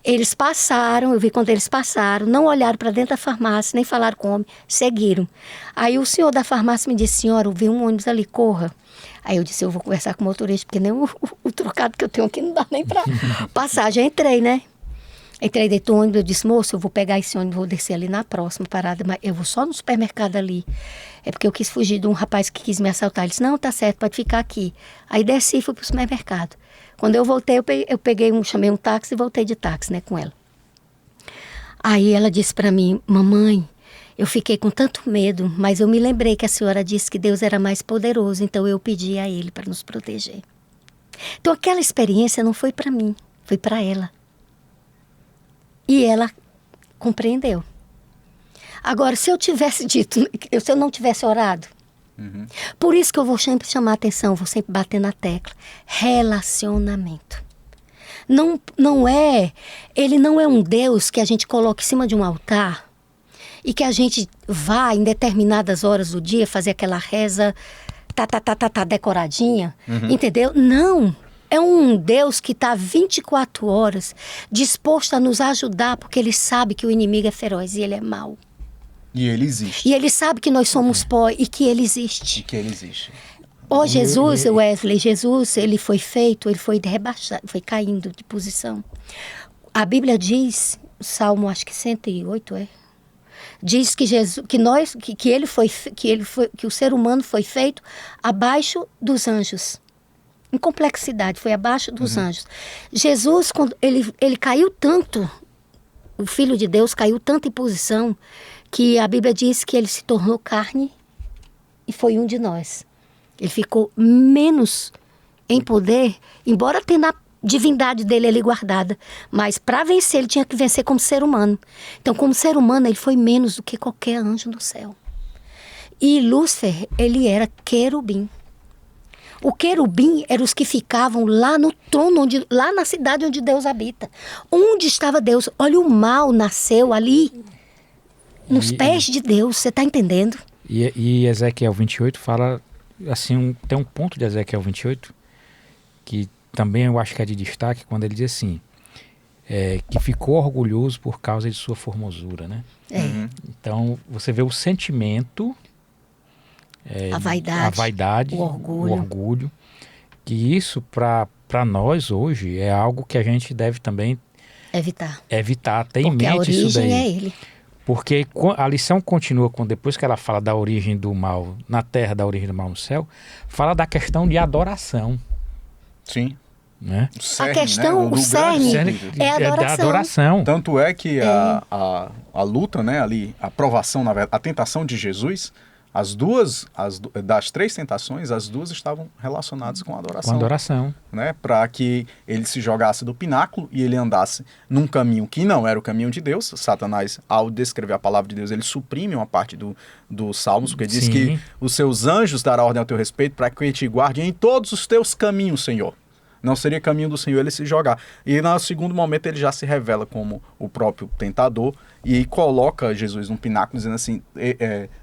Eles passaram, eu vi quando eles passaram, não olharam para dentro da farmácia, nem falaram com o homem, seguiram. Aí o senhor da farmácia me disse, senhora, eu vi um ônibus ali, corra. Aí eu disse, eu vou conversar com o motorista, porque nem o trocado que eu tenho aqui não dá nem para passar. Já entrei, né? Entrei dentro do ônibus, eu disse, moço, eu vou pegar esse ônibus, vou descer ali na próxima parada, mas eu vou só no supermercado ali. É porque eu quis fugir de um rapaz que quis me assaltar. Ele disse, não, tá certo, pode ficar aqui. Aí desci e fui pro supermercado. Quando eu voltei, chamei um táxi e voltei de táxi, né, com ela. Aí ela disse para mim, mamãe, eu fiquei com tanto medo, mas eu me lembrei que a senhora disse que Deus era mais poderoso, então eu pedi a Ele para nos proteger. Então aquela experiência não foi para mim, foi para ela. E ela compreendeu. Agora, se eu tivesse dito, se eu não tivesse orado, por isso que eu vou sempre chamar a atenção, vou sempre bater na tecla. Relacionamento. Ele não é um Deus que a gente coloca em cima de um altar e que a gente vá em determinadas horas do dia fazer aquela reza decoradinha, entendeu? Não. É um Deus que está 24 horas disposto a nos ajudar porque Ele sabe que o inimigo é feroz e ele é mau. E Ele existe. E Ele sabe que nós somos pó e que Ele existe. E que Ele existe. Jesus, Wesley, Jesus, ele foi rebaixado, foi caindo de posição. A Bíblia diz, Salmo acho que 108, diz que que o ser humano foi feito abaixo dos anjos. Em complexidade, foi abaixo dos anjos. Jesus, quando ele caiu tanto, o Filho de Deus caiu tanto em posição, que a Bíblia diz que ele se tornou carne e foi um de nós. Ele ficou menos em poder, embora tendo a divindade dele ali guardada. Mas para vencer, ele tinha que vencer como ser humano. Então, como ser humano, ele foi menos do que qualquer anjo no céu. E Lúcifer, ele era querubim. O querubim eram os que ficavam lá no trono, lá na cidade onde Deus habita. Onde estava Deus? Olha, o mal nasceu ali, nos pés de Deus. Você está entendendo? E Ezequiel 28 fala, assim, tem um ponto de Ezequiel 28, que também eu acho que é de destaque, quando ele diz assim, que ficou orgulhoso por causa de sua formosura, né? Então, você vê o sentimento... a vaidade, o orgulho, que isso para nós hoje é algo que a gente deve também evitar, ter em mente isso daí. É ele. Porque a lição continua depois que ela fala da origem do mal na terra, da origem do mal no céu, fala da questão de adoração. Sim. né? O cerne, A questão, né? o cerne é a da adoração. adoração. Tanto é que a luta, né, ali, a provação, na verdade, a tentação de Jesus, das 3 tentações, as 2 estavam relacionadas com a adoração. Com adoração. Né, para que ele se jogasse do pináculo e ele andasse num caminho que não era o caminho de Deus. Satanás, ao descrever a palavra de Deus, ele suprime uma parte dos Salmos, porque diz que os seus anjos darão ordem ao teu respeito para que te guarde em todos os teus caminhos, Senhor. Não seria caminho do Senhor ele se jogar. E no segundo momento ele já se revela como o próprio tentador e coloca Jesus num pináculo dizendo assim,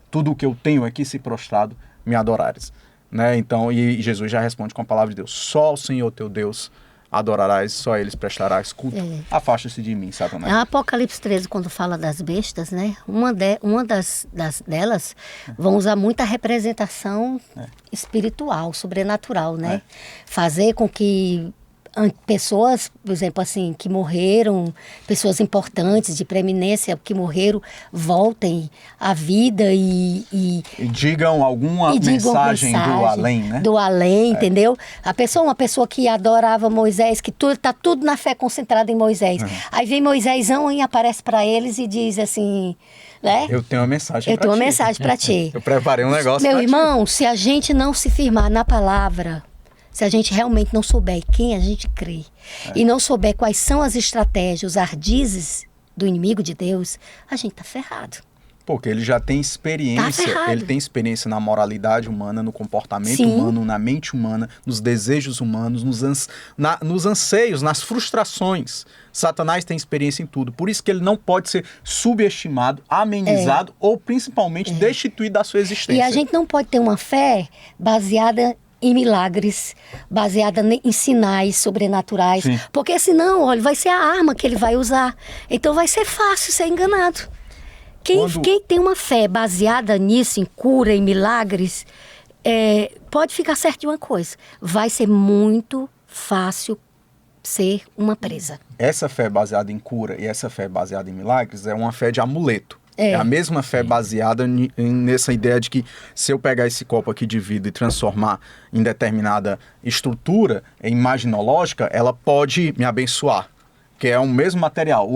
tudo o que eu tenho aqui se prostrado me adorares. Né? Então, e Jesus já responde com a palavra de Deus, só o Senhor teu Deus adorarás, só eles prestarás culto. Afasta-se de mim, Satanás. Apocalipse 13, quando fala das bestas, né? Uma delas vão usar muita representação espiritual, sobrenatural, né? Fazer com que pessoas, por exemplo, assim, que morreram, pessoas importantes, de preeminência, que morreram, voltem à vida e digam alguma mensagem do além, né? Do além, entendeu? Uma pessoa que adorava Moisés, que tá tudo na fé concentrada em Moisés. Aí vem Moisésão e aparece para eles e diz assim, né? Eu tenho uma mensagem Eu tenho uma mensagem para ti. Eu preparei um negócio Meu pra irmão, se a gente não se firmar na palavra, se a gente realmente não souber quem a gente crê e não souber quais são as estratégias, os ardizes do inimigo de Deus, a gente tá ferrado. Porque ele já tem experiência, ele tem experiência na moralidade humana, no comportamento humano, na mente humana, nos desejos humanos, nos anseios, nas frustrações. Satanás tem experiência em tudo. Por isso que ele não pode ser subestimado, amenizado ou principalmente destituído da sua existência. E a gente não pode ter uma fé baseada em milagres, baseada em sinais sobrenaturais. Sim. Porque senão, olha, vai ser a arma que ele vai usar. Então vai ser fácil ser enganado. Quem tem uma fé baseada nisso, em cura, em milagres, pode ficar certo de uma coisa. Vai ser muito fácil ser uma presa. Essa fé baseada em cura e essa fé baseada em milagres é uma fé de amuleto. É a mesma fé baseada nessa ideia de que se eu pegar esse copo aqui de vidro e transformar em determinada estrutura imaginológica, ela pode me abençoar. Que é o mesmo material.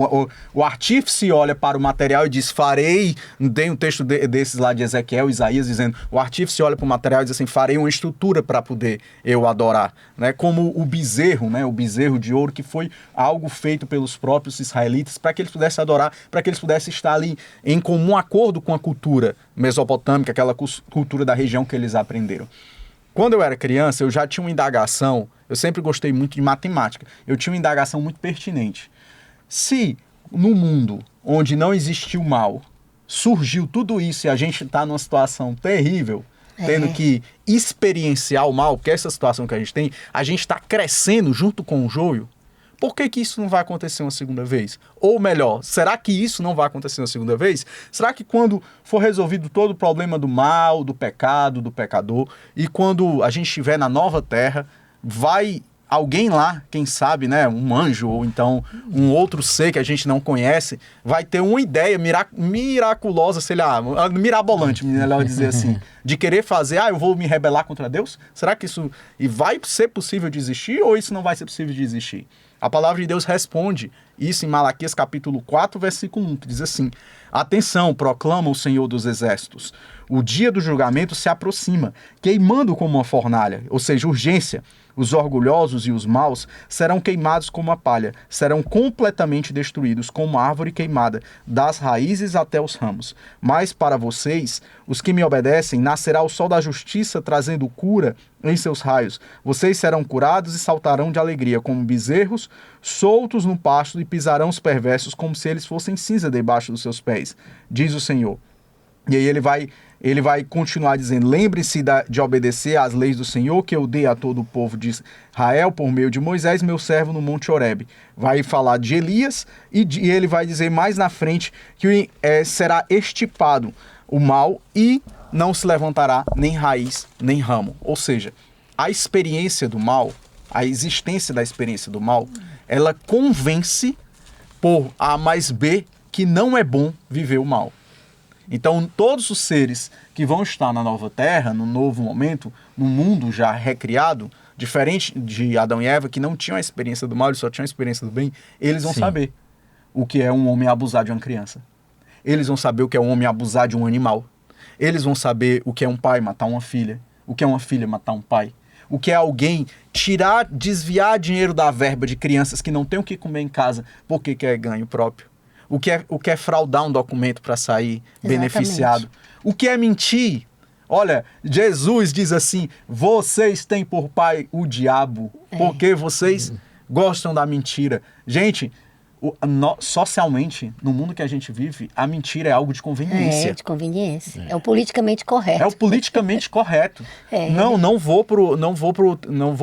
O artífice olha para o material e diz, farei, tem um texto desses lá de Ezequiel, Isaías, dizendo, o artífice olha para o material e diz assim, farei uma estrutura para poder eu adorar. Né? Como o bezerro, né? O bezerro de ouro, que foi algo feito pelos próprios israelitas para que eles pudessem adorar, para que eles pudessem estar ali em comum acordo com a cultura mesopotâmica, aquela cultura da região que eles aprenderam. Quando eu era criança, eu já tinha uma indagação, eu sempre gostei muito de matemática, eu tinha uma indagação muito pertinente. Se no mundo onde não existiu mal, surgiu tudo isso e a gente está numa situação terrível, tendo que experienciar o mal, que é essa situação que a gente está crescendo junto com o joio, por que isso não vai acontecer uma segunda vez? Ou melhor, será que isso não vai acontecer uma segunda vez? Será que quando for resolvido todo o problema do mal, do pecado, do pecador, e quando a gente estiver na nova terra, vai alguém lá, quem sabe, né, um anjo ou então um outro ser que a gente não conhece, vai ter uma ideia miraculosa, sei lá, mirabolante, melhor dizer assim, de querer fazer, eu vou me rebelar contra Deus? Será que isso vai ser possível de existir ou isso não vai ser possível de existir? A palavra de Deus responde isso em Malaquias capítulo 4, versículo 1, que diz assim, atenção, proclama o Senhor dos Exércitos, o dia do julgamento se aproxima, queimando como uma fornalha, ou seja, urgência. Os orgulhosos e os maus serão queimados como a palha, serão completamente destruídos como árvore queimada, das raízes até os ramos. Mas para vocês, os que me obedecem, nascerá o sol da justiça trazendo cura em seus raios. Vocês serão curados e saltarão de alegria, como bezerros soltos no pasto, e pisarão os perversos como se eles fossem cinza debaixo dos seus pés, diz o Senhor. E aí ele vai continuar dizendo, lembre-se de obedecer às leis do Senhor que eu dei a todo o povo de Israel por meio de Moisés, meu servo, no Monte Horebe. Vai falar de Elias e ele vai dizer mais na frente que será extirpado o mal e não se levantará nem raiz nem ramo. Ou seja, a experiência do mal, a existência da experiência do mal, ela convence por A mais B que não é bom viver o mal. Então, todos os seres que vão estar na nova terra, no novo momento, no mundo já recriado, diferente de Adão e Eva, que não tinham a experiência do mal, eles só tinham a experiência do bem, eles vão Sim. saber o que é um homem abusar de uma criança. Eles vão saber o que é um homem abusar de um animal. Eles vão saber o que é um pai matar uma filha, o que é uma filha matar um pai, o que é alguém desviar dinheiro da verba de crianças que não têm o que comer em casa porque quer ganho próprio. O que é fraudar um documento para sair beneficiado. O que é mentir. Olha, Jesus diz assim, vocês têm por pai o diabo, porque vocês gostam da mentira. Gente, socialmente, no mundo que a gente vive, a mentira é algo de conveniência. É, de conveniência. É o politicamente correto. É o politicamente correto. Não vou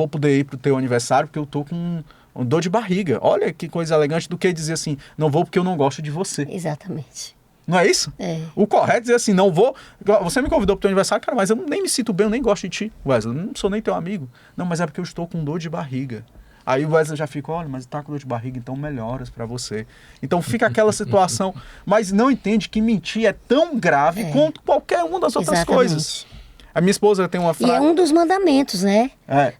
poder ir pro teu aniversário porque eu tô com dor de barriga. Olha que coisa elegante do que dizer assim, não vou porque eu não gosto de você. Exatamente. Não é isso? É. O correto é dizer assim, não vou... Você me convidou pro teu aniversário, cara, mas eu nem me sinto bem, eu nem gosto de ti. Wesley, eu não sou nem teu amigo. Não, mas é porque eu estou com dor de barriga. Aí o Wesley já fica, olha, mas tá com dor de barriga, então melhoras pra você. Então fica aquela situação, mas não entende que mentir é tão grave quanto qualquer uma das outras coisas. A minha esposa tem uma frase... E é um dos mandamentos, né?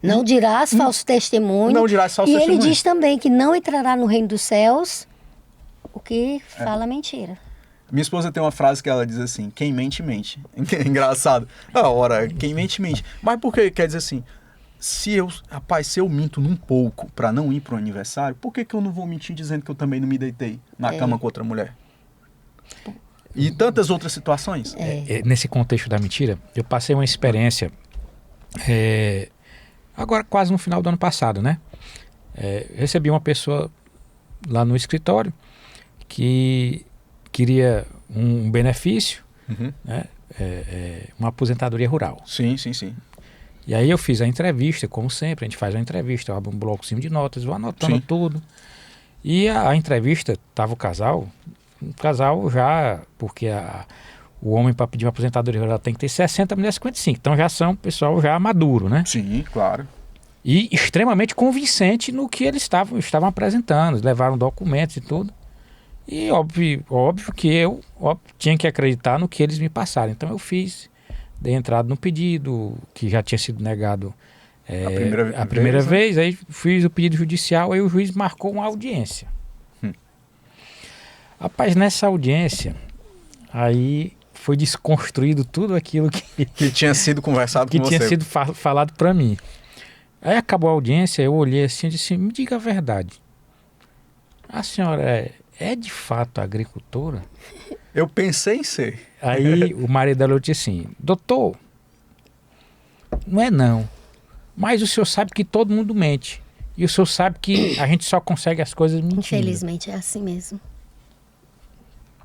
Não dirás falso testemunho. Não dirás falso testemunho. E testemunho. ele diz também que não entrará no reino dos céus o que fala mentira. Minha esposa tem uma frase que ela diz assim, quem mente, mente. Engraçado. Ora, quem mente, mente. Mas por que? Quer dizer assim, se eu minto num pouco pra não ir pro aniversário, por que eu não vou mentir dizendo que eu também não me deitei na cama com outra mulher? E tantas outras situações. Nesse contexto da mentira, eu passei uma experiência agora quase no final do ano passado, né? Recebi uma pessoa lá no escritório que queria um benefício, né? Uma aposentadoria rural. Sim. E aí eu fiz a entrevista, como sempre, a gente faz uma entrevista, eu abro um blocozinho de notas, vou anotando tudo. E a entrevista, tava o casal já, porque o homem para pedir uma aposentadoria rural tem que ter 60, a mulher 55, então já são pessoal já maduro, né? Sim, claro. E extremamente convincente no que eles estavam apresentando, levaram documentos e tudo. E óbvio que eu tinha que acreditar no que eles me passaram. Então eu dei entrada no pedido, que já tinha sido negado a primeira vez, aí fiz o pedido judicial, aí o juiz marcou uma audiência. Rapaz, nessa audiência, aí foi desconstruído tudo aquilo que tinha sido conversado com você. Que tinha sido falado para mim. Aí acabou a audiência, eu olhei assim e disse, me diga a verdade. A senhora é de fato agricultora? Eu pensei em ser. Aí o marido dela disse assim, doutor, não é não, mas o senhor sabe que todo mundo mente. E o senhor sabe que a gente só consegue as coisas mentindo. Infelizmente é assim mesmo.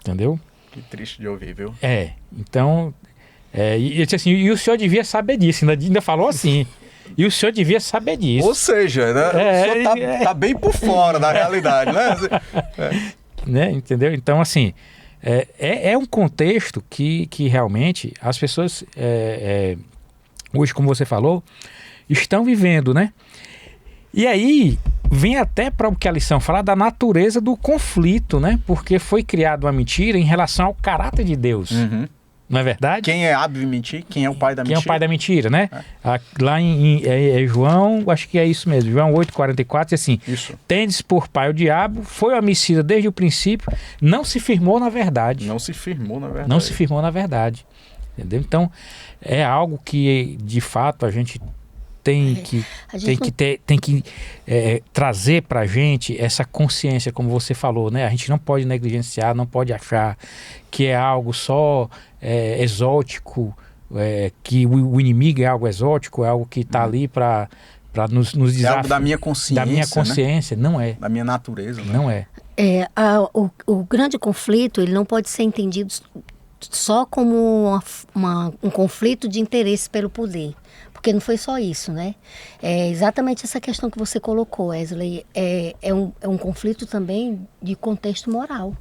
Entendeu? Que triste de ouvir, viu? Então, e ele disse assim, e o senhor devia saber disso, ainda falou assim. E o senhor devia saber disso. Ou seja, né? O senhor tá bem por fora da realidade, né? Né? Entendeu? Então, assim, é um contexto que realmente as pessoas, hoje, como você falou, estão vivendo, né? E aí, vem até para o que a lição fala da natureza do conflito, né? Porque foi criada uma mentira em relação ao caráter de Deus. Não é verdade? Quem é hábil em mentir? Quem é o pai da mentira? Quem é o pai da mentira, né? Lá em João, acho que é isso mesmo, João 8,44, diz assim, tendes por pai o diabo, foi homicida desde o princípio, não se firmou na verdade. Não se firmou na verdade. Entendeu? Então, é algo que, de fato, a gente tem que trazer para a gente essa consciência, como você falou, né? A gente não pode negligenciar, não pode achar que é algo só exótico, que o inimigo é algo exótico, é algo que está ali para nos desafiar. É algo da minha consciência. Da minha consciência, né? Não é. Da minha natureza, né? Não é. O grande conflito, ele não pode ser entendido só como um conflito de interesse pelo poder. Porque não foi só isso, né? É exatamente essa questão que você colocou, Wesley. É um conflito também de contexto moral.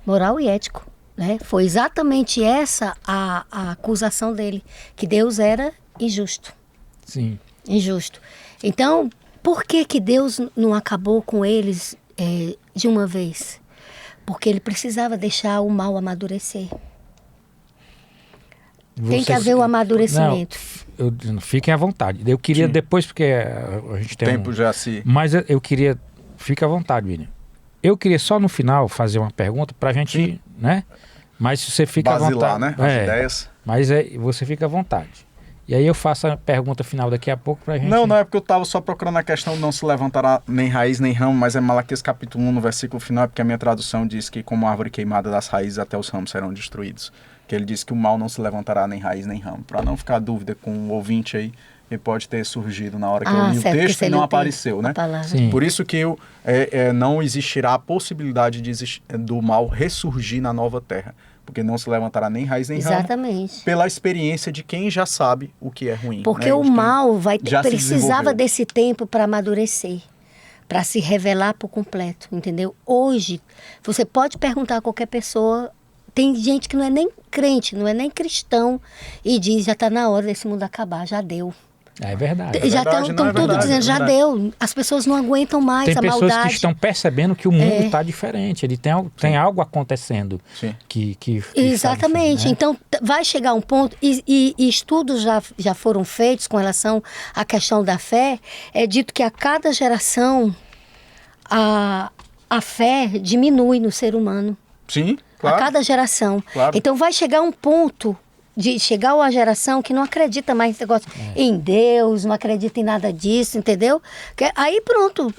Moral e ético, né? Foi exatamente essa a acusação dele, que Deus era injusto. Sim. Injusto. Então, por que Deus não acabou com eles de uma vez? Porque ele precisava deixar o mal amadurecer. Tem que haver o amadurecimento. fiquem à vontade. Eu queria Sim. depois, porque a gente tem Tempo já se... Mas eu queria... Fique à vontade, William. Eu queria só no final fazer uma pergunta pra gente, Sim. né? Mas se você fica basilar, à vontade... né? As ideias. Mas você fica à vontade. E aí eu faço a pergunta final daqui a pouco pra gente... Não é porque eu estava só procurando a questão não se levantará nem raiz nem ramo, mas é Malaquias capítulo 1, no versículo final, porque a minha tradução diz que como árvore queimada das raízes até os ramos serão destruídos. Que ele diz que o mal não se levantará nem raiz nem ramo. Para não ficar dúvida com o ouvinte aí, ele pode ter surgido na hora que eu li o texto e não apareceu, né? Por isso que não existirá a possibilidade do mal ressurgir na nova terra. Porque não se levantará nem raiz nem ramo. Exatamente. Pela experiência de quem já sabe o que é ruim. Porque né? o mal precisava se desse tempo para amadurecer, para se revelar por completo, entendeu? Hoje, você pode perguntar a qualquer pessoa, tem gente que não é nem crente, não é nem cristão, e diz, já está na hora desse mundo acabar, já deu. É verdade. Já estão tudo dizendo, já deu. As pessoas não aguentam mais a maldade. Tem pessoas que estão percebendo que o mundo está diferente. Ele tem algo acontecendo. Sim. Que exatamente. Né? Então, vai chegar um ponto, e estudos já foram feitos com relação à questão da fé. É dito que a cada geração, a fé diminui no ser humano. Sim, claro. A cada geração. Claro. Então, vai chegar um ponto de chegar uma geração que não acredita mais nesse negócio em Deus, não acredita em nada disso, entendeu? Aí pronto,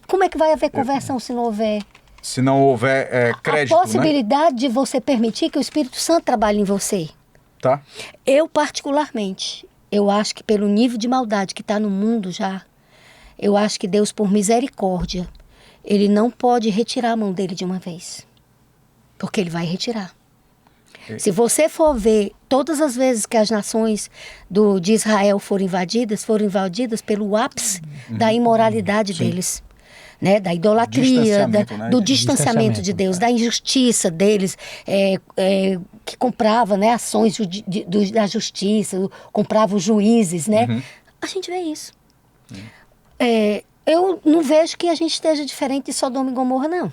como é que vai haver conversão se não houver? Se não houver crédito, a possibilidade de você permitir que o Espírito Santo trabalhe em você. Tá. Eu particularmente, eu acho que pelo nível de maldade que está no mundo já, eu acho que Deus, por misericórdia, Ele não pode retirar a mão dele de uma vez. Porque Ele vai retirar. Se você for ver, todas as vezes que as nações de Israel foram invadidas pelo ápice da imoralidade deles, né? Da idolatria, do distanciamento de Deus, da injustiça deles, que comprava, né, ações da justiça, comprava os juízes, né? A gente vê isso. Eu não vejo que a gente esteja diferente de Sodoma e Gomorra, não.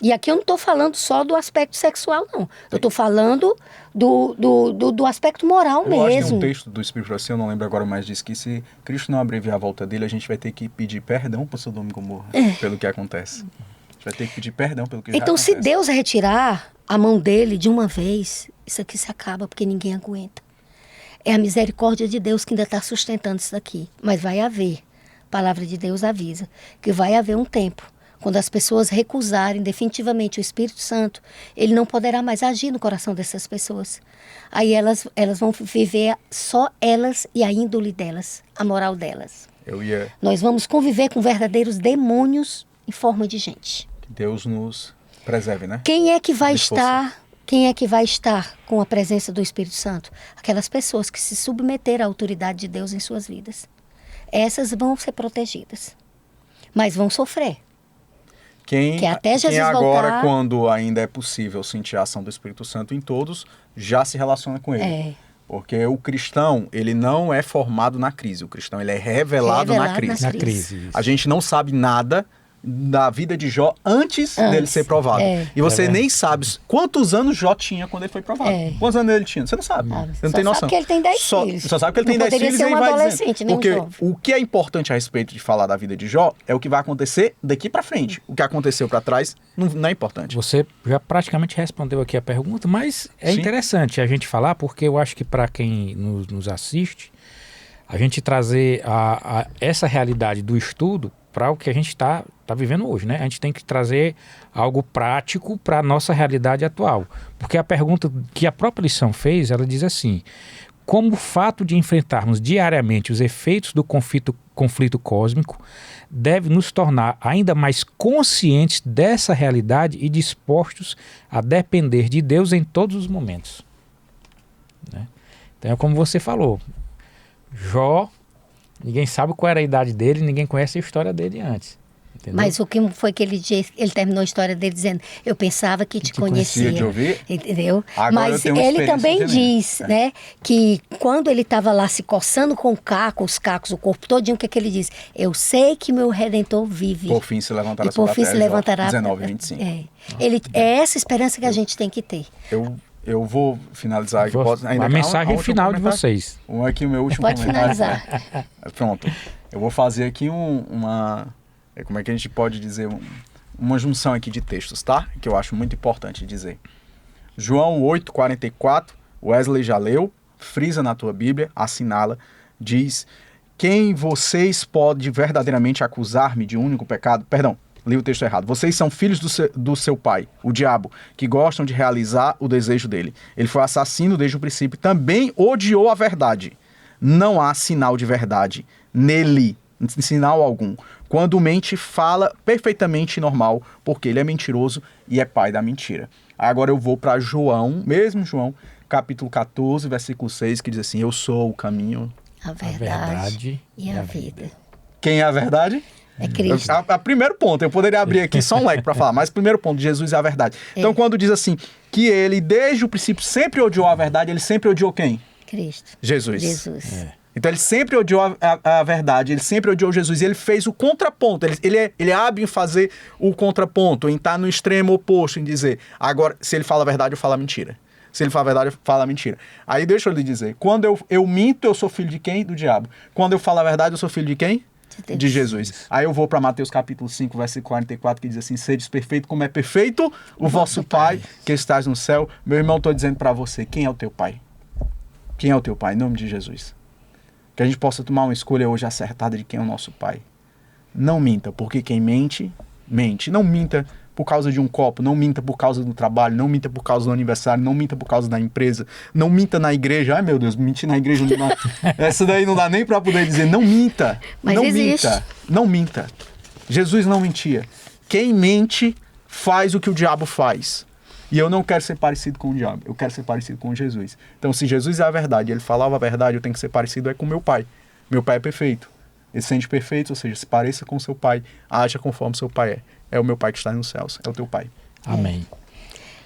E aqui eu não estou falando só do aspecto sexual, não. Eu estou falando do aspecto moral mesmo. Eu acho que tem um texto do Espírito Santo, eu não lembro agora, mas diz que se Cristo não abreviar a volta dele, a gente vai ter que pedir perdão por Sodoma e Gomorra, pelo que acontece. A gente vai ter que pedir perdão pelo que já acontece. Então, se Deus retirar a mão dele de uma vez, isso aqui se acaba, porque ninguém aguenta. É a misericórdia de Deus que ainda está sustentando isso daqui. Mas vai haver, a palavra de Deus avisa, que vai haver um tempo. Quando as pessoas recusarem definitivamente o Espírito Santo, ele não poderá mais agir no coração dessas pessoas. Aí elas vão viver só elas e a índole delas, a moral delas. Nós vamos conviver com verdadeiros demônios em forma de gente. Que Deus nos preserve, né? Quem é que vai estar com a presença do Espírito Santo? Aquelas pessoas que se submeteram à autoridade de Deus em suas vidas. Essas vão ser protegidas, mas vão sofrer. Quem até Jesus agora, voltar, quando ainda é possível sentir a ação do Espírito Santo em todos, já se relaciona com ele. Porque o cristão, ele não é formado na crise. O cristão, ele é revelado na crise. A gente não sabe nada da vida de Jó antes dele ser provado. E você nem sabe quantos anos Jó tinha quando ele foi provado. Quantos anos ele tinha? Você não sabe. Você não tem noção. Só sabe que ele tem 10 filhos. Só sabe que ele tem 10 filhos e vai dizendo. Porque jovem. O que é importante a respeito de falar da vida de Jó é o que vai acontecer daqui pra frente. O que aconteceu pra trás não é importante. Você já praticamente respondeu aqui a pergunta, mas é interessante a gente falar, porque eu acho que para quem nos assiste, a gente trazer essa realidade do estudo para o que a gente está vivendo hoje, né? A gente tem que trazer algo prático para a nossa realidade atual. Porque a pergunta que a própria lição fez, ela diz assim: como o fato de enfrentarmos diariamente os efeitos do conflito cósmico deve nos tornar ainda mais conscientes dessa realidade e dispostos a depender de Deus em todos os momentos. Né? Então é como você falou, Jó, ninguém sabe qual era a idade dele, ninguém conhece a história dele antes. Entendeu? Mas o que foi que ele terminou a história dele dizendo: eu pensava que te conhecia. De ouvir. Entendeu? Agora mas ele também diz, né, que quando ele estava lá se coçando com os cacos, o corpo todinho, o que ele diz? Eu sei que meu Redentor vive. Por fim se levantará sobre a terra. 19, 25. É essa esperança que a gente tem que ter. Eu vou finalizar aqui. A mensagem final de vocês. Aqui o meu último Pode finalizar. Pronto. Eu vou fazer aqui como é que a gente pode dizer? Uma junção aqui de textos, tá? Que eu acho muito importante dizer. João 8,44, Wesley já leu, frisa na tua Bíblia, assinala, diz: quem vocês pode verdadeiramente acusar-me de um único pecado? Perdão, li o texto errado. Vocês são filhos do seu pai, o diabo, que gostam de realizar o desejo dele. Ele foi assassino desde o princípio, também odiou a verdade. Não há sinal de verdade nele, sinal algum. Quando mente, fala perfeitamente normal, porque ele é mentiroso e é pai da mentira. Agora eu vou para João, mesmo João, capítulo 14, versículo 6, que diz assim: eu sou o caminho, A verdade e a vida. Quem é a verdade? É Cristo. Primeiro ponto, eu poderia abrir aqui só um leque para falar, mas primeiro ponto, Jesus é a verdade. Então quando diz assim, que ele desde o princípio sempre odiou a verdade, ele sempre odiou quem? Cristo. Jesus. Então ele sempre odiou a verdade, ele sempre odiou Jesus, e ele fez o contraponto, ele é hábil em fazer o contraponto, em estar no extremo oposto, em dizer, agora, se ele fala a verdade, eu falo a mentira. Se ele fala a verdade, eu falo a mentira. Aí deixa eu lhe dizer, quando eu minto, eu sou filho de quem? Do diabo. Quando eu falo a verdade, eu sou filho de quem? De Jesus. Aí eu vou para Mateus capítulo 5, versículo 44, que diz assim: sedes perfeito como é perfeito o vosso Pai que estás no céu. Meu irmão, estou dizendo para você, quem é o teu Pai? Quem é o teu Pai? Em nome de Jesus. Que a gente possa tomar uma escolha hoje acertada de quem é o nosso Pai. Não minta, porque quem mente, mente. Não minta por causa de um copo, não minta por causa do trabalho, não minta por causa do aniversário, não minta por causa da empresa, não minta na igreja. Ai, meu Deus, mentir na igreja não dá. Essa daí não dá nem para poder dizer. Não minta. Mas não existe. minta. Não minta. Jesus não mentia. Quem mente faz o que o diabo faz. E eu não quero ser parecido com o diabo, eu quero ser parecido com Jesus. Então, se Jesus é a verdade, ele falava a verdade, eu tenho que ser parecido com meu pai. Meu pai é perfeito. Ele se sente perfeito, ou seja, se pareça com seu pai, haja conforme seu pai é. É o meu pai que está nos céus, é o teu pai. Amém.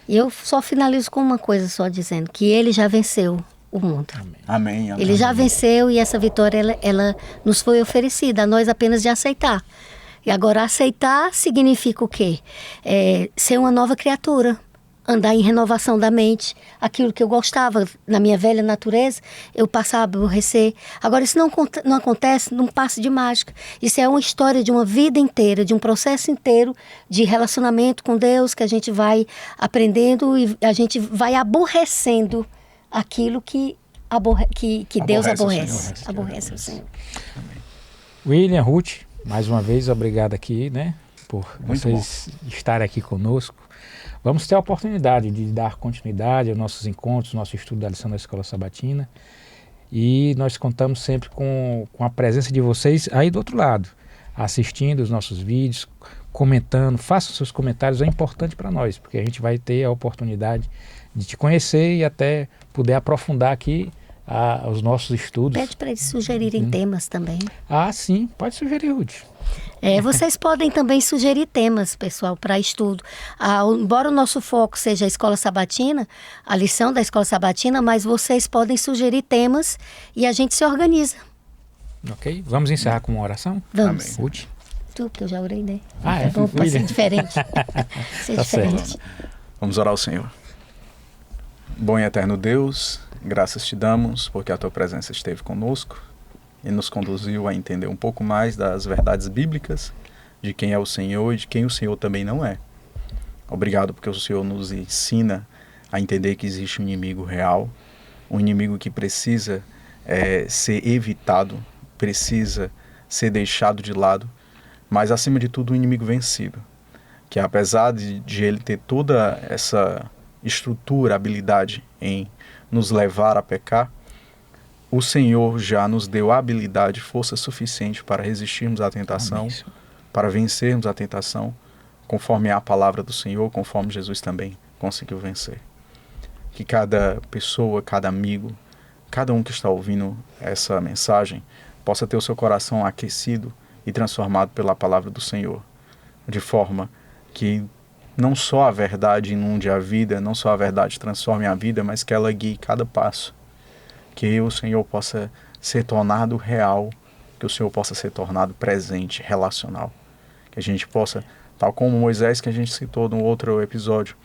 E eu só finalizo com uma coisa só, dizendo que ele já venceu o mundo. Amém. Ele já venceu e essa vitória, ela nos foi oferecida, a nós apenas de aceitar. E agora aceitar significa o quê? Ser uma nova criatura. Andar em renovação da mente, aquilo que eu gostava na minha velha natureza, eu passava a aborrecer. Agora, isso não acontece num passe de mágica. Isso é uma história de uma vida inteira, de um processo inteiro de relacionamento com Deus, que a gente vai aprendendo e a gente vai aborrecendo aquilo que Deus aborrece. Aborrece o Senhor. William, Ruth, mais uma vez, obrigado aqui, né, por Muito vocês estarem aqui conosco. Vamos ter a oportunidade de dar continuidade aos nossos encontros, nosso estudo da lição da Escola Sabatina. E nós contamos sempre com a presença de vocês aí do outro lado, assistindo os nossos vídeos, comentando, façam seus comentários, é importante para nós, porque a gente vai ter a oportunidade de te conhecer e até poder aprofundar aqui os nossos estudos. Pede para eles sugerirem temas também. Ah, sim, pode sugerir, Ruth. Vocês podem também sugerir temas, pessoal, para estudo. Embora o nosso foco seja a Escola Sabatina, a lição da Escola Sabatina, mas vocês podem sugerir temas e a gente se organiza. Ok, vamos encerrar com uma oração? Vamos. Amém. Ruth? Tu, que eu já orei, né? É bom para ser diferente. Ser Tá diferente. certo. Vamos orar ao Senhor. Bom e eterno Deus, graças te damos porque a tua presença esteve conosco e nos conduziu a entender um pouco mais das verdades bíblicas, de quem é o Senhor e de quem o Senhor também não é. Obrigado porque o Senhor nos ensina a entender que existe um inimigo real, um inimigo que precisa ser evitado, precisa ser deixado de lado, mas acima de tudo um inimigo vencido, que apesar de ele ter toda essa estrutura, habilidade em nos levar a pecar, o Senhor já nos deu habilidade, força suficiente para resistirmos à tentação, Amém. para vencermos a tentação, conforme a palavra do Senhor, conforme Jesus também conseguiu vencer. Que cada pessoa, cada amigo, cada um que está ouvindo essa mensagem, possa ter o seu coração aquecido e transformado pela palavra do Senhor, de forma que não só a verdade inunde a vida, não só a verdade transforme a vida, mas que ela guie cada passo. Que o Senhor possa ser tornado real, que o Senhor possa ser tornado presente, relacional. Que a gente possa, tal como Moisés, que a gente citou no outro episódio,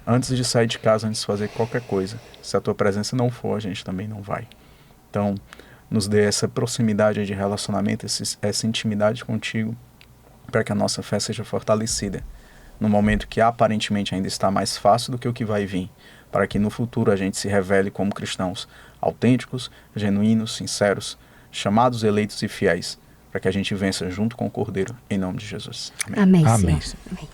Antes de sair de casa, antes de fazer qualquer coisa, se a tua presença não for, a gente também não vai. Então, nos dê essa proximidade de relacionamento, essa intimidade contigo, para que a nossa fé seja fortalecida no momento que aparentemente ainda está mais fácil do que o que vai vir, para que no futuro a gente se revele como cristãos autênticos, genuínos, sinceros, chamados, eleitos e fiéis, para que a gente vença junto com o Cordeiro, em nome de Jesus. Amém. Amém. Senhor. Amém.